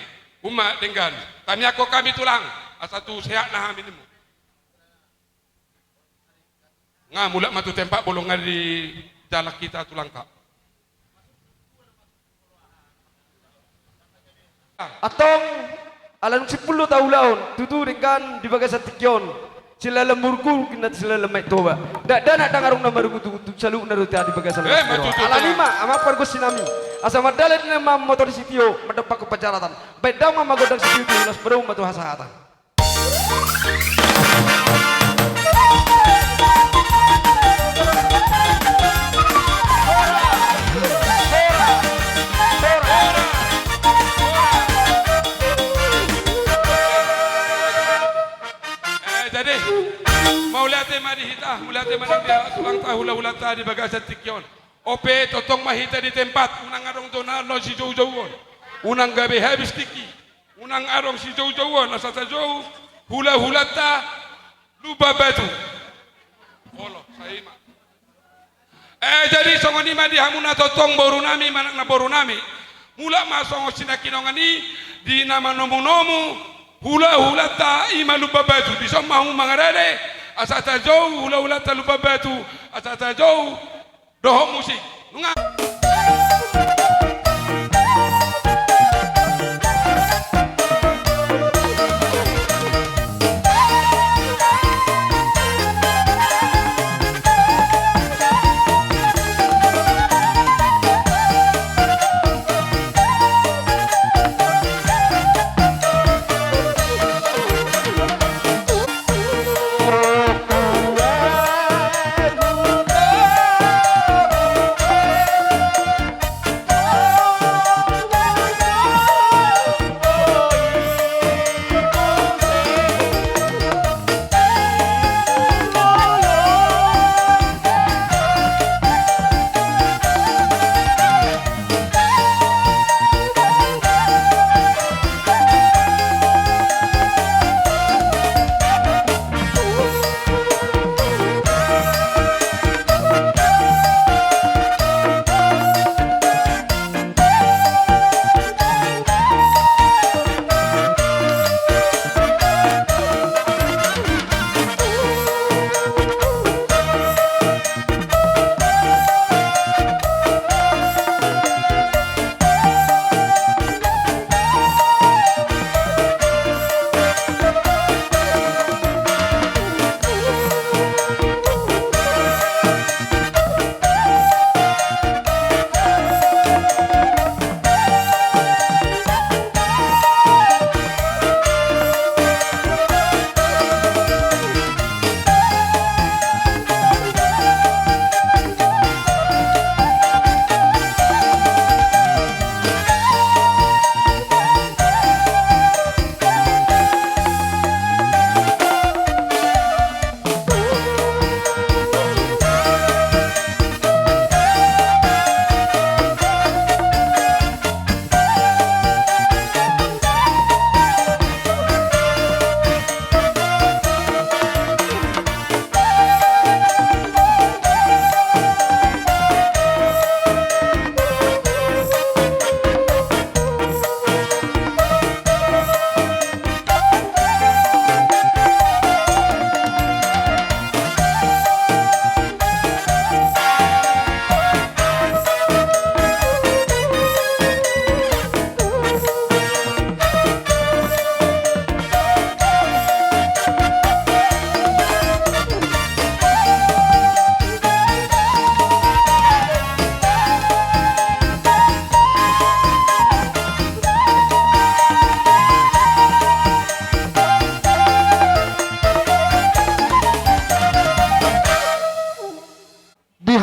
Umma denggan. Kami ako kami tulang. Asa tu sehat na hamin mo. Nga mula matu tempat bolongan di jalak kita tulang kak. Atong alam 10 tahun tutu dengan di bagas tikyon. Sila lemurku kena sila lemai toba. Dak nak dangarung nama rugu tu salu naruti di bagas salu. Ala lima ama pergo sinami. Asa madalet nama motor sitio mendapat kepacaratan. Baik dah mama godang sitio tu nas berum matu hasahatan. Jadi maulate mari hita, maulate mari dia tulang tahu hula di bagas tikyon. Ope totong mahita di tempat, unang arong dona lo si jauh-jauhon. Unang gabe habis tiki, unang arong si jauh-jauhon, asa jauh hula ta lupa batu. Olo, saya ima. Jadi songoni madi hamuna totong boru nami manak na boru nami. Mula masongo sinakinongani di nama nomu hula ta ima lupa batu di somahu mangarare asata jauh hula ta lupa batu asata jauh dohok musik nunga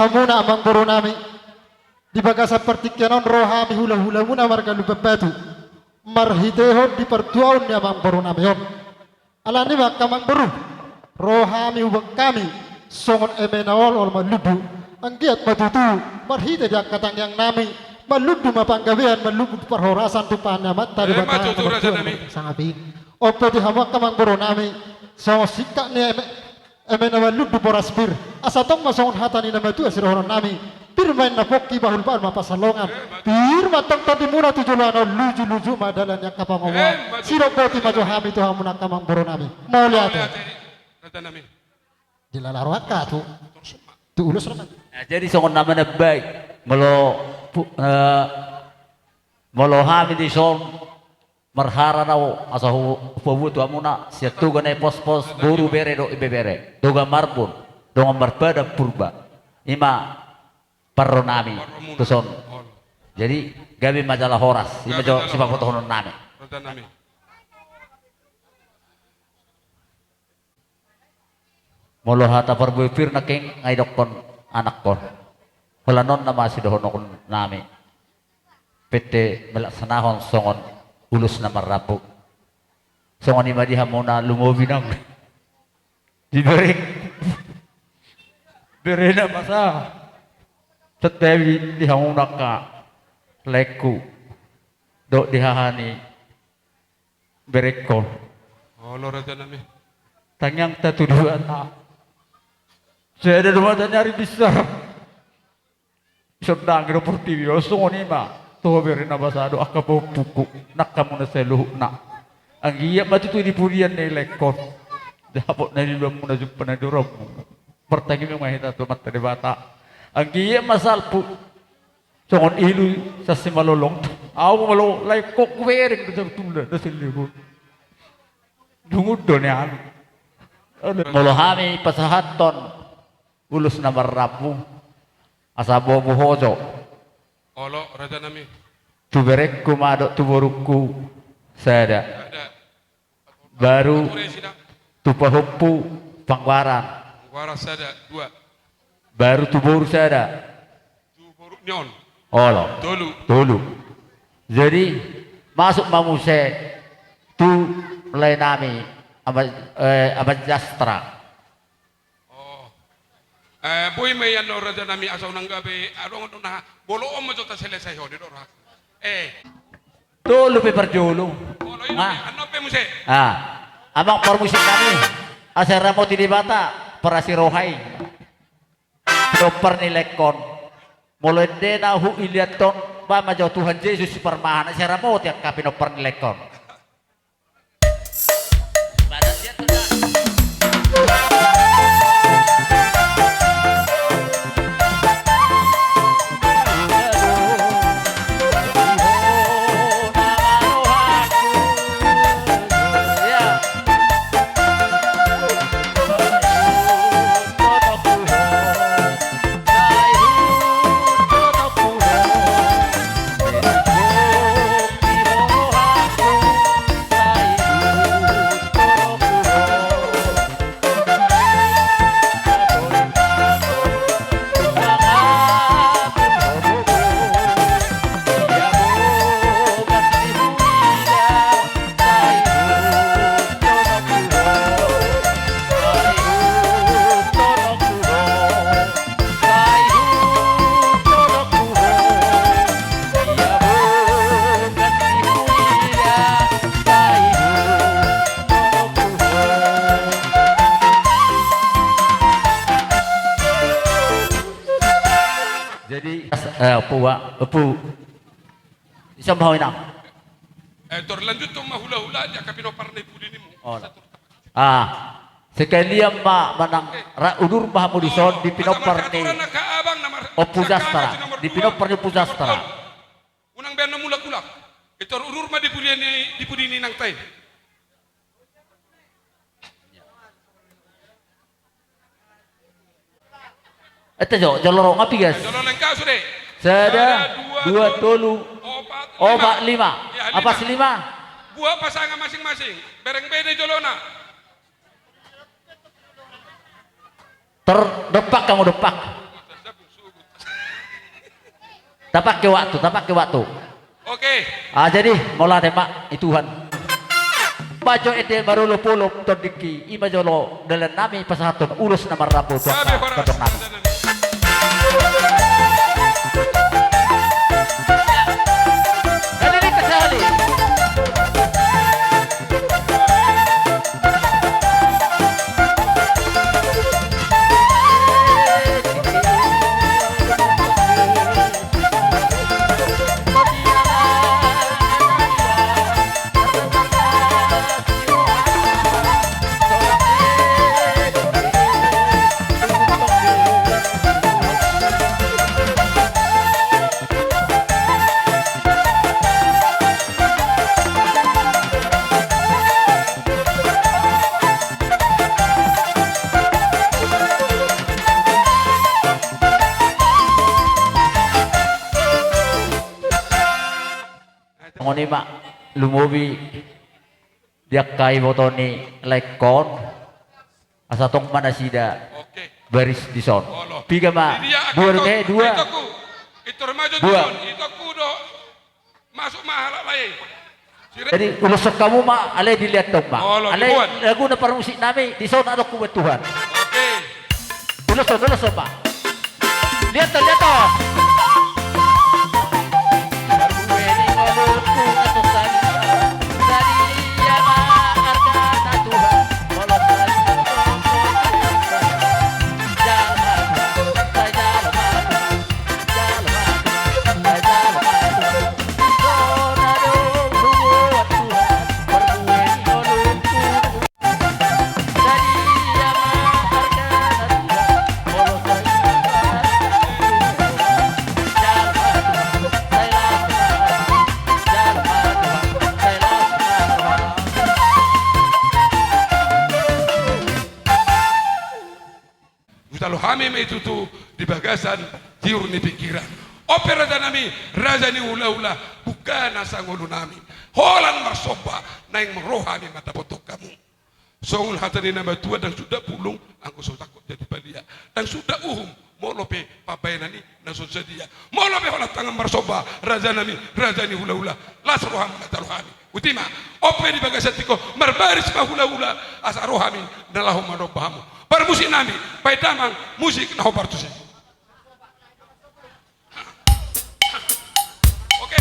hamuna amang boro nami di baga seperti kenon rohami hula-hula muna marga lubabatu marhiteho di pertuaun ni amang boro nami yon alani makamang boro rohami ubang kami songon emenawol ol maludu anggiat matutu marhite dia katang yang nami maludu mapanggawian maludu perhorasan tupana mata di batang sangapi opo di hamak kamang boro nami so sikak ni emenawal ludu poraspir asatong masongon hatani nama tu asirohon nami pirmain na poki bahul paan mapasalongan pir matang tadi muna tujulano luju madalan yang kapangawa sirokoti maju hami tu hamuna kamang boro nami mau lihat dilalarwaka tu ulus rapat. Jadi songon nama na baik molo hami di son marhara nao asahu pabutu amuna siatu gane pos buru bere do ibebere doga marbun doga marpada purba ima parronami tuson jadi gabi majalah horas ima jo siapa foto honon nami molo hata parbuipir na king ay dokon anak kon holanon na masih dohonokon nami pete melaksanahon songon ulus na marapo songon ima di hamona lumobi nang diberi beri na masa tetewi di hamona ka leku do dihahani berekol Allah raja nami tanyang tatuduan saya ada rumah dan nyari bisa sedang kira pertiwi songon ima toh beri na basado akabaw puku nakamu na seluh na ang iya matutu di purian na ilekon dapot na niluam mo na jumpa na duram pertagi mo mahita to mata de bata ang iya masalpu songon ilu sa simalolong aw malo like kok wering sa tunda na silihun dungud do niya molo hami pasahaton ulus na marapu asabo buhojo Olo raja nami tuberek kumado tuborukku sada baru tupahuppu pangwaran sada 2 baru tubor sada tuboruk nyon olo tolu jadi masuk mamuse tu mulai nami abad jastra boy may yan raja nami asaw nang gabi arong na bolo mo jota selesai ho dito ra tolu pe perjolo ano pe muse amang permusik kami asera mo tinibata para si rohay proper ni lekon molende na hu iliaton ba majo Tuhan Yesus si permahan asera mo tiak kapinoper ni lekon Opo. Isang bahoy na. Torlanjut to mahula-hula dia kapinopar na pudi nimo. Sekalian manang udur mahamu di son di pinopar ni Opujastra di pinopar ni Opujastra. Unang ben mulak-ulak. Ito udur ma di pudi ni nang tay. Ito joloro ngapi guys. Joloro lengkap sudah. Sada 2 tolu 4 5 apa sih 5 buah pasangan masing-masing bereng beda jolona terdepak kamu depak Tapak ke waktu. Oke. Jadi mola tembak Tuhan. Bajo ete baru lo pulop todiki ima jolo dalam nami pasahaton urus nama rapo tuaka kodok nami. Kadiri kesali. Ngoni mak lumobi dia kai botoni lekon asa tong mana sida baris di son piga mak dua itu remaja turun itu kudo masuk mahal lain jadi ulusok kamu mak ale dilihat dong mak ale lagu na parmusik nami di son ada kuat Tuhan ulusok mak lihat toh Lalu kami itu tuh di bagasan tiur ni pikiran. Opera nami raja ni ula-ula bukan asa ngulu nami. Holan marsoba naing merohani mata botok kamu. Songul hata ni nama tua dan sudah pulung angku so takut jadi palia. Dan sudah mau lope papai nani dan so sedia. Mau lope holan tangan marsoba raja ni ula-ula las rohami mata rohami. Utima opera di bagasan tiko marbaris ma ula-ula asa rohami nalahu manobahamu. Para musik nami, baik damang musik nah partus. Oke.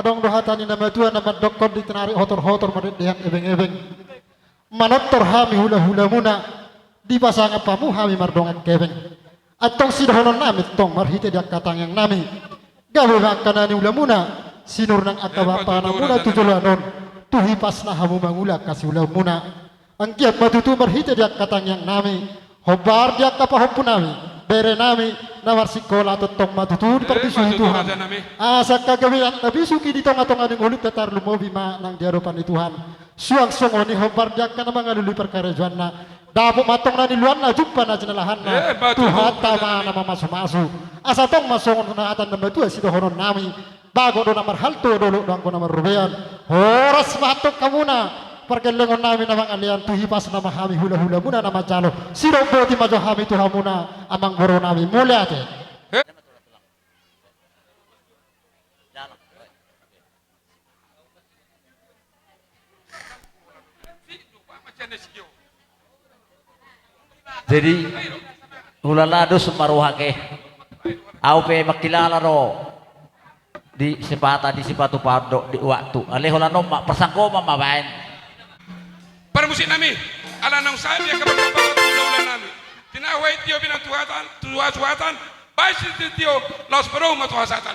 adong dohatani nama Tuhan nama dokon ditenari hotor-hotor madet dihan ebeng-ebeng. Manotor hami hula-hula muna di pasangan pamu hami mardongan kebeng. Atong sidahonon nami tong marhite dia katang yang nami. Gawe makanani ula muna sinur nang akabapa na muna tujulanon. Tuhi pas na hamu mangula kasih ula muna. Angkiat matutu marhite dia katang yang nami. Hobar dia kapahompu nami. Bere nami nawar sikola totong matutu di perbisu Tuhan. Asa kagawian nabisu kini tong atong aning ulit tatar lumobi ma nang diarupan di Tuhan. Suang songoni hobar dia kana mangalului perkara juanna. Dapok matong na niluan na jumpa na jenalahan na Tuhan tama na mamasu-masu. Asa tong masongon na atan na tua sidohonon nami. Bago do namar halto dolo doang ko namar rubean. Horas matok kamuna. Perkelengon nami namang alian tuhi pas nama hami hula-hula muna nama jalo. Siro boti majo hami tuha muna amang goro nami mulia te. Jadi hulalado sumaruhake. Au pe makilala ro di sepatu pado di waktu. Ale hulano persangko mamabain. Permusin nami, ala nang sabi ya kapag ulan nami. Tinaway tiyo binang tuwatan, baisi tiyo, los bro matuhasatan.